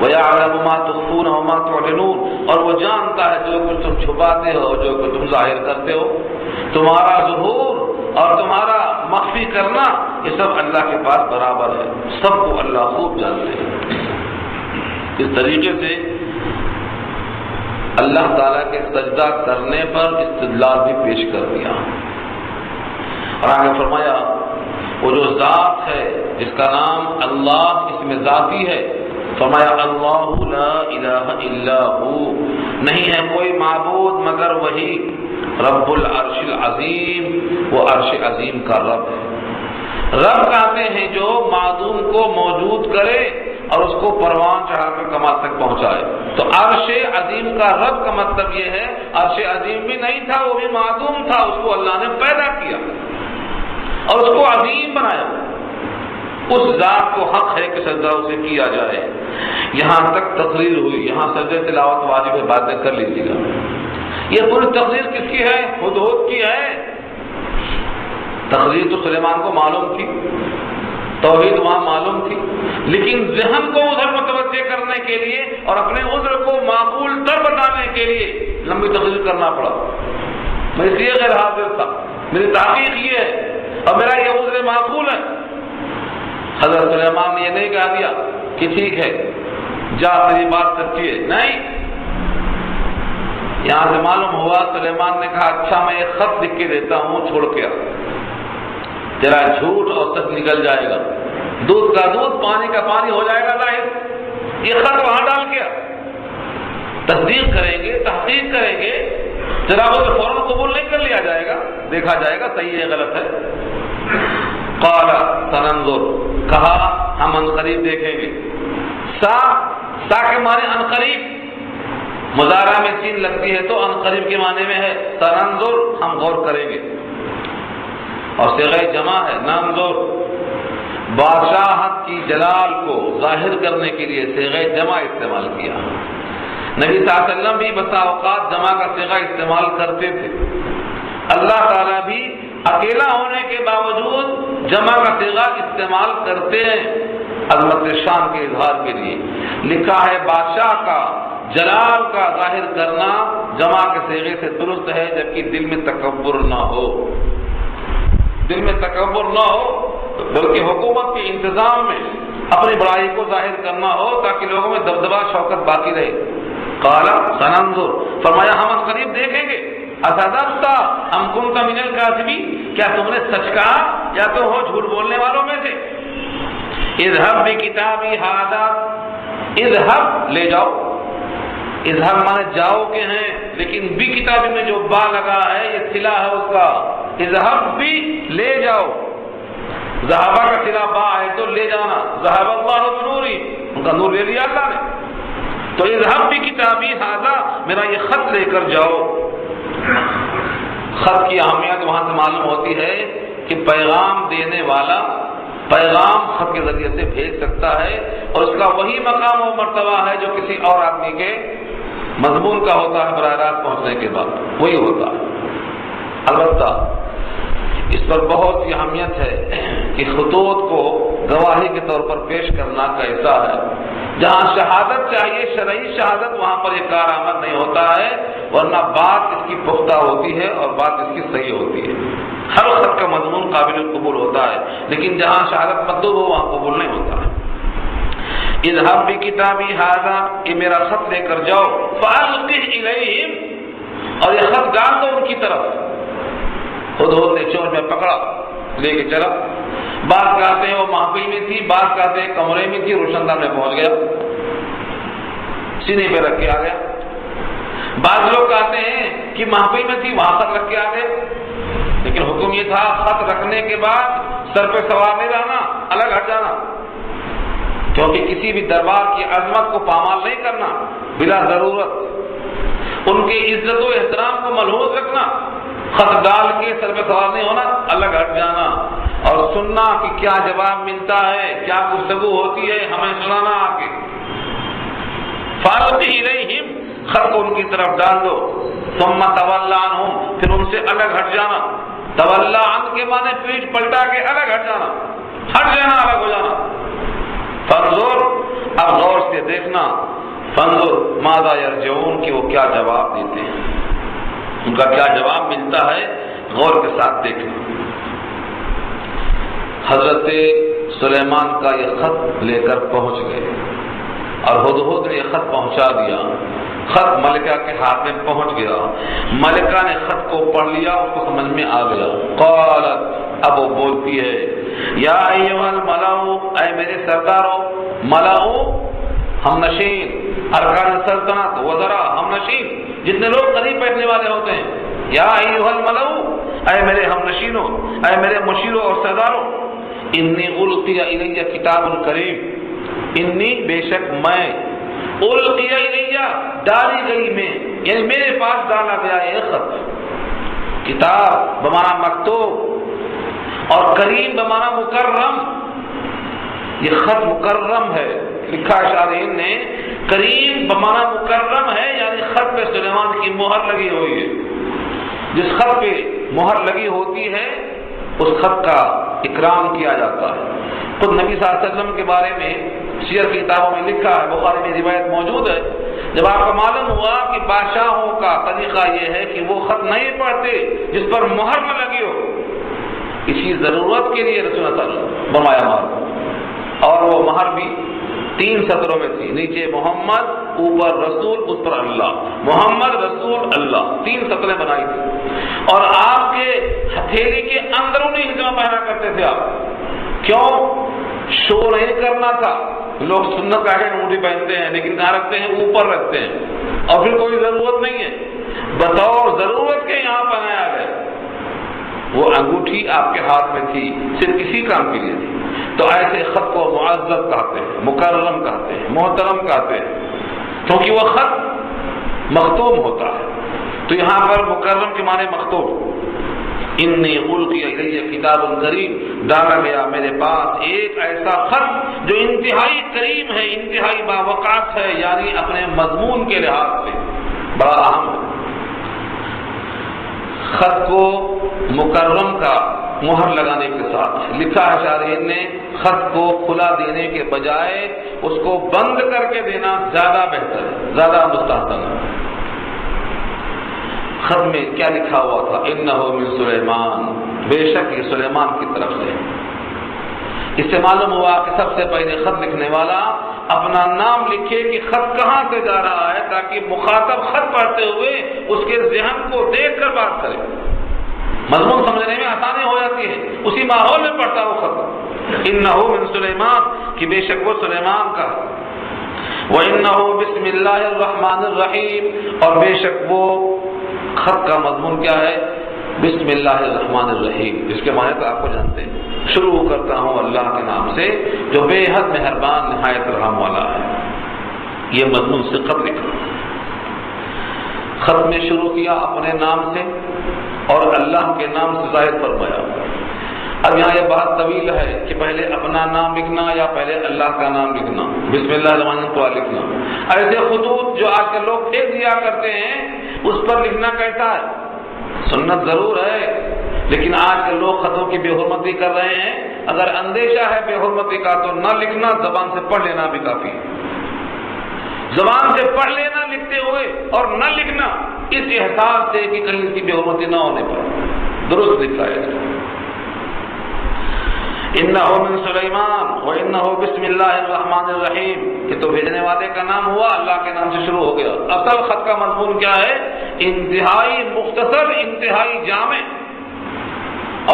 وَيَعْلَمُ مَا تُخْفُونَ وَمَا تُعْلِنُونَ، اور وہ جانتا ہے جو کچھ تم چھپاتے ہو، جو کچھ تم ظاہر کرتے ہو۔ تمہارا ظہور اور تمہارا مخفی کرنا، یہ سب اللہ کے پاس برابر ہے، سب کو اللہ خوب جانتے ہیں۔ اس طریقے سے اللہ تعالیٰ کے سجدہ کرنے پر استدلال بھی پیش کر دیا، اور آگے فرمایا وہ جو ذات ہے جس کا نام اللہ اس میں ذاتی ہے، فرمایا اللہ لا الہ الا ہو، نہیں ہے کوئی معبود مگر وہی، رب العرش العظیم، وہ عرش عظیم کا رب ہے۔ رب کہتے ہیں جو معدوم کو موجود کرے اور اس کو پروان چڑھا کر کمال تک پہنچائے۔ تو عرش عظیم کا رب کا مطلب یہ ہے عرش عظیم بھی نہیں تھا، وہ بھی معدوم تھا، اس کو اللہ نے پیدا کیا اور اس کو عظیم بنایا۔ اس ذات کو حق ہے کہ سجدہ اسے کیا جائے۔ یہاں تک تقریر ہوئی، یہاں سجدہ تلاوت واجب ہے، باتیں کر لیجیے گا۔ یہ پوری تقریر کس کی ہے؟ ہدہد کی ہے۔ تقریر تو سلیمان کو معلوم تھی، توحید وہاں معلوم تھی، لیکن ذہن کو ادھر متوجہ کرنے کے لیے اور اپنے عذر کو معقول تر بتانے کے لیے لمبی تقریر کرنا پڑا۔ میں اس لیے غیر حاضر تھا، میری تحقیق یہ ہے اور میرا یہ عذر معقول ہے۔ حضرت سلیمان نے یہ نہیں کہہ دیا کہ ٹھیک ہے جا تیری بات سچی ہے، نہیں، یہاں سے معلوم ہوا سلیمان نے کہا اچھا میں ایک خط لکھ کے دیتا ہوں، چھوڑ کے تیرا جھوٹ اور سچ نکل جائے گا، دودھ کا دودھ پانی کا پانی ہو جائے گا ظاہر۔ یہ خط وہاں ڈال کے تصدیق کریں گے، تحقیق کریں گے، ذرا وہ فوراً قبول نہیں کر لیا جائے گا، دیکھا جائے گا صحیح ہے غلط ہے۔ قال سننظر، کہا ہم عنقریب دیکھیں گے۔ سا کے معنی عنقریب، مضارع میں سین لگتی ہے تو عنقریب کے معنی میں ہے سننظر، ہم غور کریں گے، اور صیغہ جمع ہے ننظر، بادشاہت کی جلال کو ظاہر کرنے کے لیے صیغہ جمع استعمال کیا۔ نبی صلی اللہ علیہ وسلم بھی بسا اوقات جمع کا صیغہ استعمال کرتے تھے، اللہ تعالیٰ بھی اکیلا ہونے کے باوجود جمع کا صیغہ استعمال کرتے ہیں عظمت شان کے اظہار کے لیے۔ لکھا ہے بادشاہ کا جلال کا ظاہر کرنا جمع کے صیغے سے درست ہے، جبکہ دل میں تکبر نہ ہو، دل میں تکبر نہ ہو، بلکہ حکومت کے انتظام میں اپنی بڑائی کو ظاہر کرنا ہو تاکہ لوگوں میں دبدبہ شوکت باقی رہے۔ قال سننظر، فرمایا ہم عنقریب دیکھیں گے۔ اصدقت ام کنت من الکاذبین، کیا تم نے سچ کہا یا تو ہو جھوٹ بولنے والوں میں سے۔ اذهب بکتابی ھذا، اذهب لے جاؤ، اذهب مانے جاؤ کے ہیں، لیکن بی کتابی میں جو با لگا ہے یہ صلہ ہے اس کا، اذهب بھی لے جاؤ، ذهب کا صلہ با ہے تو لے جانا، ذهب اللہ بنوری، ان کا نور لے لیا اللہ نے، تو اذهب بکتابی ھذا، میرا یہ خط لے کر جاؤ۔ خط کی اہمیت وہاں سے معلوم ہوتی ہے کہ پیغام دینے والا پیغام خط کے ذریعے سے بھیج سکتا ہے، اور اس کا وہی مقام و مرتبہ ہے جو کسی اور آدمی کے مضمون کا ہوتا ہے براہ راست پہنچنے کے بعد، وہی ہوتا ہے۔ البتہ اس پر بہت سی اہمیت ہے کہ خطوط کو گواہی کے طور پر پیش کرنا کیسا ہے۔ جہاں شہادت چاہیے شرعی شہادت، وہاں پر یہ کارآمد نہیں ہوتا ہے، ورنہ بات اس کی پختہ ہوتی ہے اور بات اس کی صحیح ہوتی ہے۔ ہر خط کا مضمون قابل قبول ہوتا ہے، لیکن جہاں شہادت مطلوب ہو وہاں قبول نہیں ہوتا ہے۔ اذهب بکتابی ھذا، یہ میرا خط لے کر جاؤ، فالقہ الیہم، اور یہ خط ڈال دو ان کی طرف۔ ہدہد نے چور میں پکڑا، لے کے چلا۔ بعض کہتے ہیں وہ محفل میں تھی، بعض کہتے ہیں کمرے میں تھی، روشن دان میں پہنچ گیا، سینے پہ رکھ کے آ گیا۔ بعض لوگ کہتے ہیں کہ محفل میں تھی، وہاں خط رکھ کے آ گئے، لیکن حکم یہ تھا خط رکھنے کے بعد سر پہ سوار نہیں رہنا، الگ ہٹ جانا، کیونکہ کسی بھی دربار کی عظمت کو پامال نہیں کرنا بلا ضرورت، ان کی عزت و احترام کو ملحوظ رکھنا، خط ڈال کے سر پہ سوار نہیں ہونا، الگ ہٹ جانا اور سننا کہ کیا جواب ملتا ہے، کیا گفتگو ہوتی ہے، ہمیں سنانا آ کے۔ فالقہ الیہم، خط کو ان کی طرف ڈال دو، ثم تولی عنہم، پھر ان سے الگ ہٹ جانا۔ تولی عنہ کے معنی پیٹھ پلٹا کے الگ ہٹ جانا، ہٹ جانا، الگ ہو جانا۔ فانظر، اب غور سے دیکھنا، فانظر ماذا یرجعون، کہ وہ کیا جواب دیتے ہیں، ان کا کیا جواب ملتا ہے، غور کے ساتھ دیکھنا۔ حضرت سلیمان کا یہ خط لے کر پہنچ گئے اور ہدہد نے یہ خط پہنچا دیا۔ خط ملکہ کے ہاتھ میں پہنچ گیا، ملکہ نے خط کو پڑھ لیا، اس کو سمجھ میں آ گیا۔ قالت، اب وہ بولتی ہے، یا ایھا الملأ، اے میرے سرداروں، ملأ ہم نشین، ارکان سلطنت، وزراء ہم نشین، جتنے لوگ قریب بیٹھنے والے ہوتے ہیں، یا ایھا الملأ، اے میرے ہم نشینوں، اے میرے مشیروں اور سرداروں، انی القی الی کتاب کریم، انی بے شک میں، القی الی ڈالی گئی میں، یعنی میرے پاس ڈالا گیا ایک خط، کتاب بمانا مکتوب اور کریم بمانا مکرم، یہ خط مکرم ہے، لکھا شارحین نے کریم بمانا مکرم ہے، یعنی خط پہ سلیمان کی مہر لگی ہوئی ہے، جس خط پہ مہر لگی ہوتی ہے اس خط کا اکرام کیا جاتا ہے۔ خود نبی صلی اللہ علیہ وسلم کے بارے میں سیر کی کتابوں میں لکھا ہے، بخاری میں روایت موجود ہے، جب آپ کو معلوم ہوا کہ بادشاہوں کا طریقہ یہ ہے کہ وہ خط نہیں پڑھتے جس پر مہر نہ لگی ہو، اسی ضرورت کے لیے رسول اللہ صلی اللہ علیہ وسلم بنوایا مہر، اور وہ مہر بھی 3 سطروں میں تھی، نیچے محمد، اوپر رسول، اس پر اللہ، محمد رسول اللہ، 3 سطریں بنائی تھی، اور آپ کے ہتھیلی کے اندرونی حصے میں پہنا کرتے تھے آپ، کیوں؟ شو نہیں کرنا تھا، لوگ سنت کا انگوٹھی پہنتے ہیں لیکن کہاں رکھتے ہیں؟ اوپر رکھتے ہیں، اور پھر کوئی ضرورت نہیں ہے، بطور ضرورت کے یہاں پہنایا گیا، وہ انگوٹھی آپ کے ہاتھ میں تھی، صرف اسی کام کے لیے تھی۔ تو ایسے خط کو معزز کہتے ہیں، مکرم کہتے ہیں، محترم کہتے ہیں، کیونکہ وہ خط مختوم ہوتا ہے، تو یہاں پر مکرم کے معنی مختوم، انی القی الی کتاب کریم، ڈالا گیا میرے پاس ایک ایسا خط جو انتہائی کریم ہے، انتہائی باوقار ہے، یعنی اپنے مضمون کے لحاظ سے بڑا اہم ہے۔ خط کو مکرم کا مہر لگانے کے ساتھ لکھا ہے شارحین نے، خط کو کھلا دینے کے بجائے اس کو بند کر کے دینا زیادہ بہتر ہے، زیادہ مستحسن ہے۔ خط میں کیا لکھا ہوا تھا؟ انہ من سلیمان، بے شک یہ سلیمان کی طرف سے۔ اس سے معلوم ہوا کہ سب سے پہلے خط لکھنے والا اپنا نام لکھے کہ خط کہاں سے جا رہا ہے، تاکہ مخاطب خط پڑھتے ہوئے اس کے ذہن کو دیکھ کر بات کرے، مضمون سمجھنے میں آسانی ہو جاتی ہے، اسی ماحول میں پڑھتا وہ خط۔ انہ من سلیمان، کہ بے شک وہ سلیمان کا، وانہ بسم اللہ الرحمن الرحیم، اور بے شک وہ خط کا مضمون کیا ہے؟ بسم اللہ الرحمن الرحیم، جس کے معنی تو آپ کو جانتے ہیں، شروع کرتا ہوں اللہ کے نام سے جو بے حد مہربان نہایت رحم والا ہے۔ یہ مضمون سے خط لکھا، خط میں شروع کیا اپنے نام سے اور اللہ کے نام سے ظاہر فرمایا۔ اب یہاں یہ بات طویل ہے کہ پہلے اپنا نام لکھنا یا پہلے اللہ کا نام لکھنا، بسم اللہ الرحمن الرحیم کو لکھنا۔ ایسے خطوط جو آج کل لوگ پھینک دیا کرتے ہیں، اس پر لکھنا کیسا ہے؟ سنت ضرور ہے، لیکن آج کل لوگ خطوں کی بے حرمتی کر رہے ہیں۔ اگر اندیشہ ہے بے حرمتی کا تو نہ لکھنا، زبان سے پڑھ لینا بھی کافی ہے۔ زبان سے پڑھ لینا لکھتے ہوئے اور نہ لکھنا اس احساس سے کہ کہیں اس کی بے حرمتی نہ ہونے پر، درست لکھا ہے۔ انہ من سلیمان وانہ بسم اللہ الرحمن الرحیم، یہ تو بھیجنے والے کا نام ہوا، اللہ کے نام سے شروع ہو گیا۔ اصل خط کا مضمون کیا ہے؟ انتہائی مختصر، انتہائی جامع،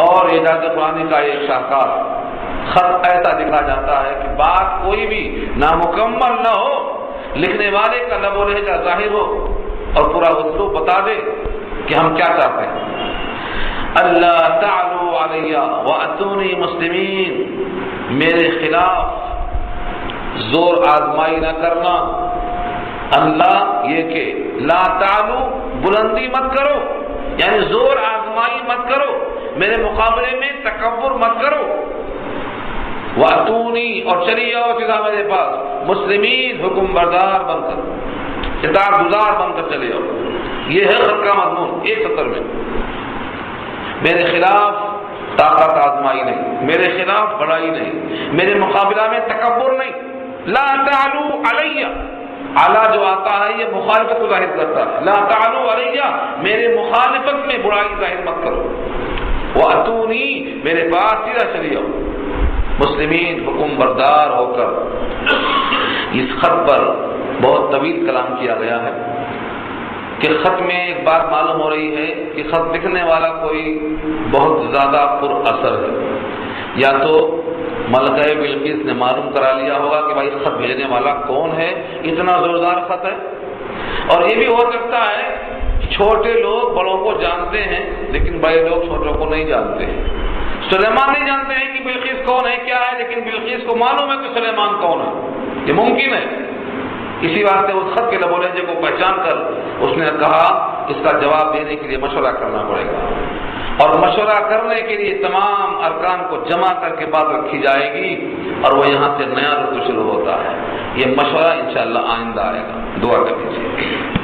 اور اعجاز قرآنی کا ایک شاہکار۔ خط ایسا لکھا جاتا ہے کہ بات کوئی بھی نامکمل نہ ہو، لکھنے والے کا لب و لہجہ ظاہر ہو اور پورا اسلوب بتا دے کہ ہم کیا چاہتے ہیں۔ اللہ تعلو علی واتونی مسلمین، میرے خلاف زور آزمائی نہ کرنا۔ اللہ یہ کہ لا تعلو، بلندی مت کرو، یعنی زور آزمائی مت کرو، میرے مقابلے میں تکبر مت کرو۔ واتونی، اور چلی آؤ سیدھا میرے پاس، مسلمین، حکم بردار بن کر، اطاعت گزار بن کر چلے آؤ۔ یہ ہے خط کا مضمون ایک سطر میں۔ میرے خلاف طاقت آزمائی نہیں، میرے خلاف بڑائی نہیں، میرے مقابلہ میں تکبر نہیں۔ لا تعلو علی، اعلیٰ جو آتا ہے یہ مخالفت کو ظاہر کرتا ہے۔ لا تعلو علی، میرے مخالفت میں برائی ظاہر مت کرو۔ واتونی، میرے پاس سیدھا چلی آؤ، مسلمین، حکم بردار ہو کر۔ اس خط پر بہت طویل کلام کیا گیا ہے، کہ خط میں ایک بات معلوم ہو رہی ہے کہ خط لکھنے والا کوئی بہت زیادہ پر اثر ہے، یا تو ملکہ بلقیس نے معلوم کرا لیا ہوگا کہ بھائی خط بھیجنے والا کون ہے، اتنا زوردار خط ہے۔ اور یہ بھی ہو سکتا ہے چھوٹے لوگ بڑوں کو جانتے ہیں لیکن بڑے لوگ چھوٹوں کو نہیں جانتے ہیں۔ سلیمان نہیں جانتے ہیں کہ بلقیس کون ہے کیا ہے، لیکن بلقیس کو معلوم ہے کہ سلیمان کون ہے، یہ ممکن ہے۔ اسی واسطے اس خط کے لب و لہجے کو پہچان کر اس نے کہا اس کا جواب دینے کے لیے مشورہ کرنا پڑے گا، اور مشورہ کرنے کے لیے تمام ارکان کو جمع کر کے بات رکھی جائے گی، اور وہ یہاں سے نیا رکو شروع ہوتا ہے۔ یہ مشورہ انشاءاللہ آئندہ آئے گا، دعا کر دیجیے۔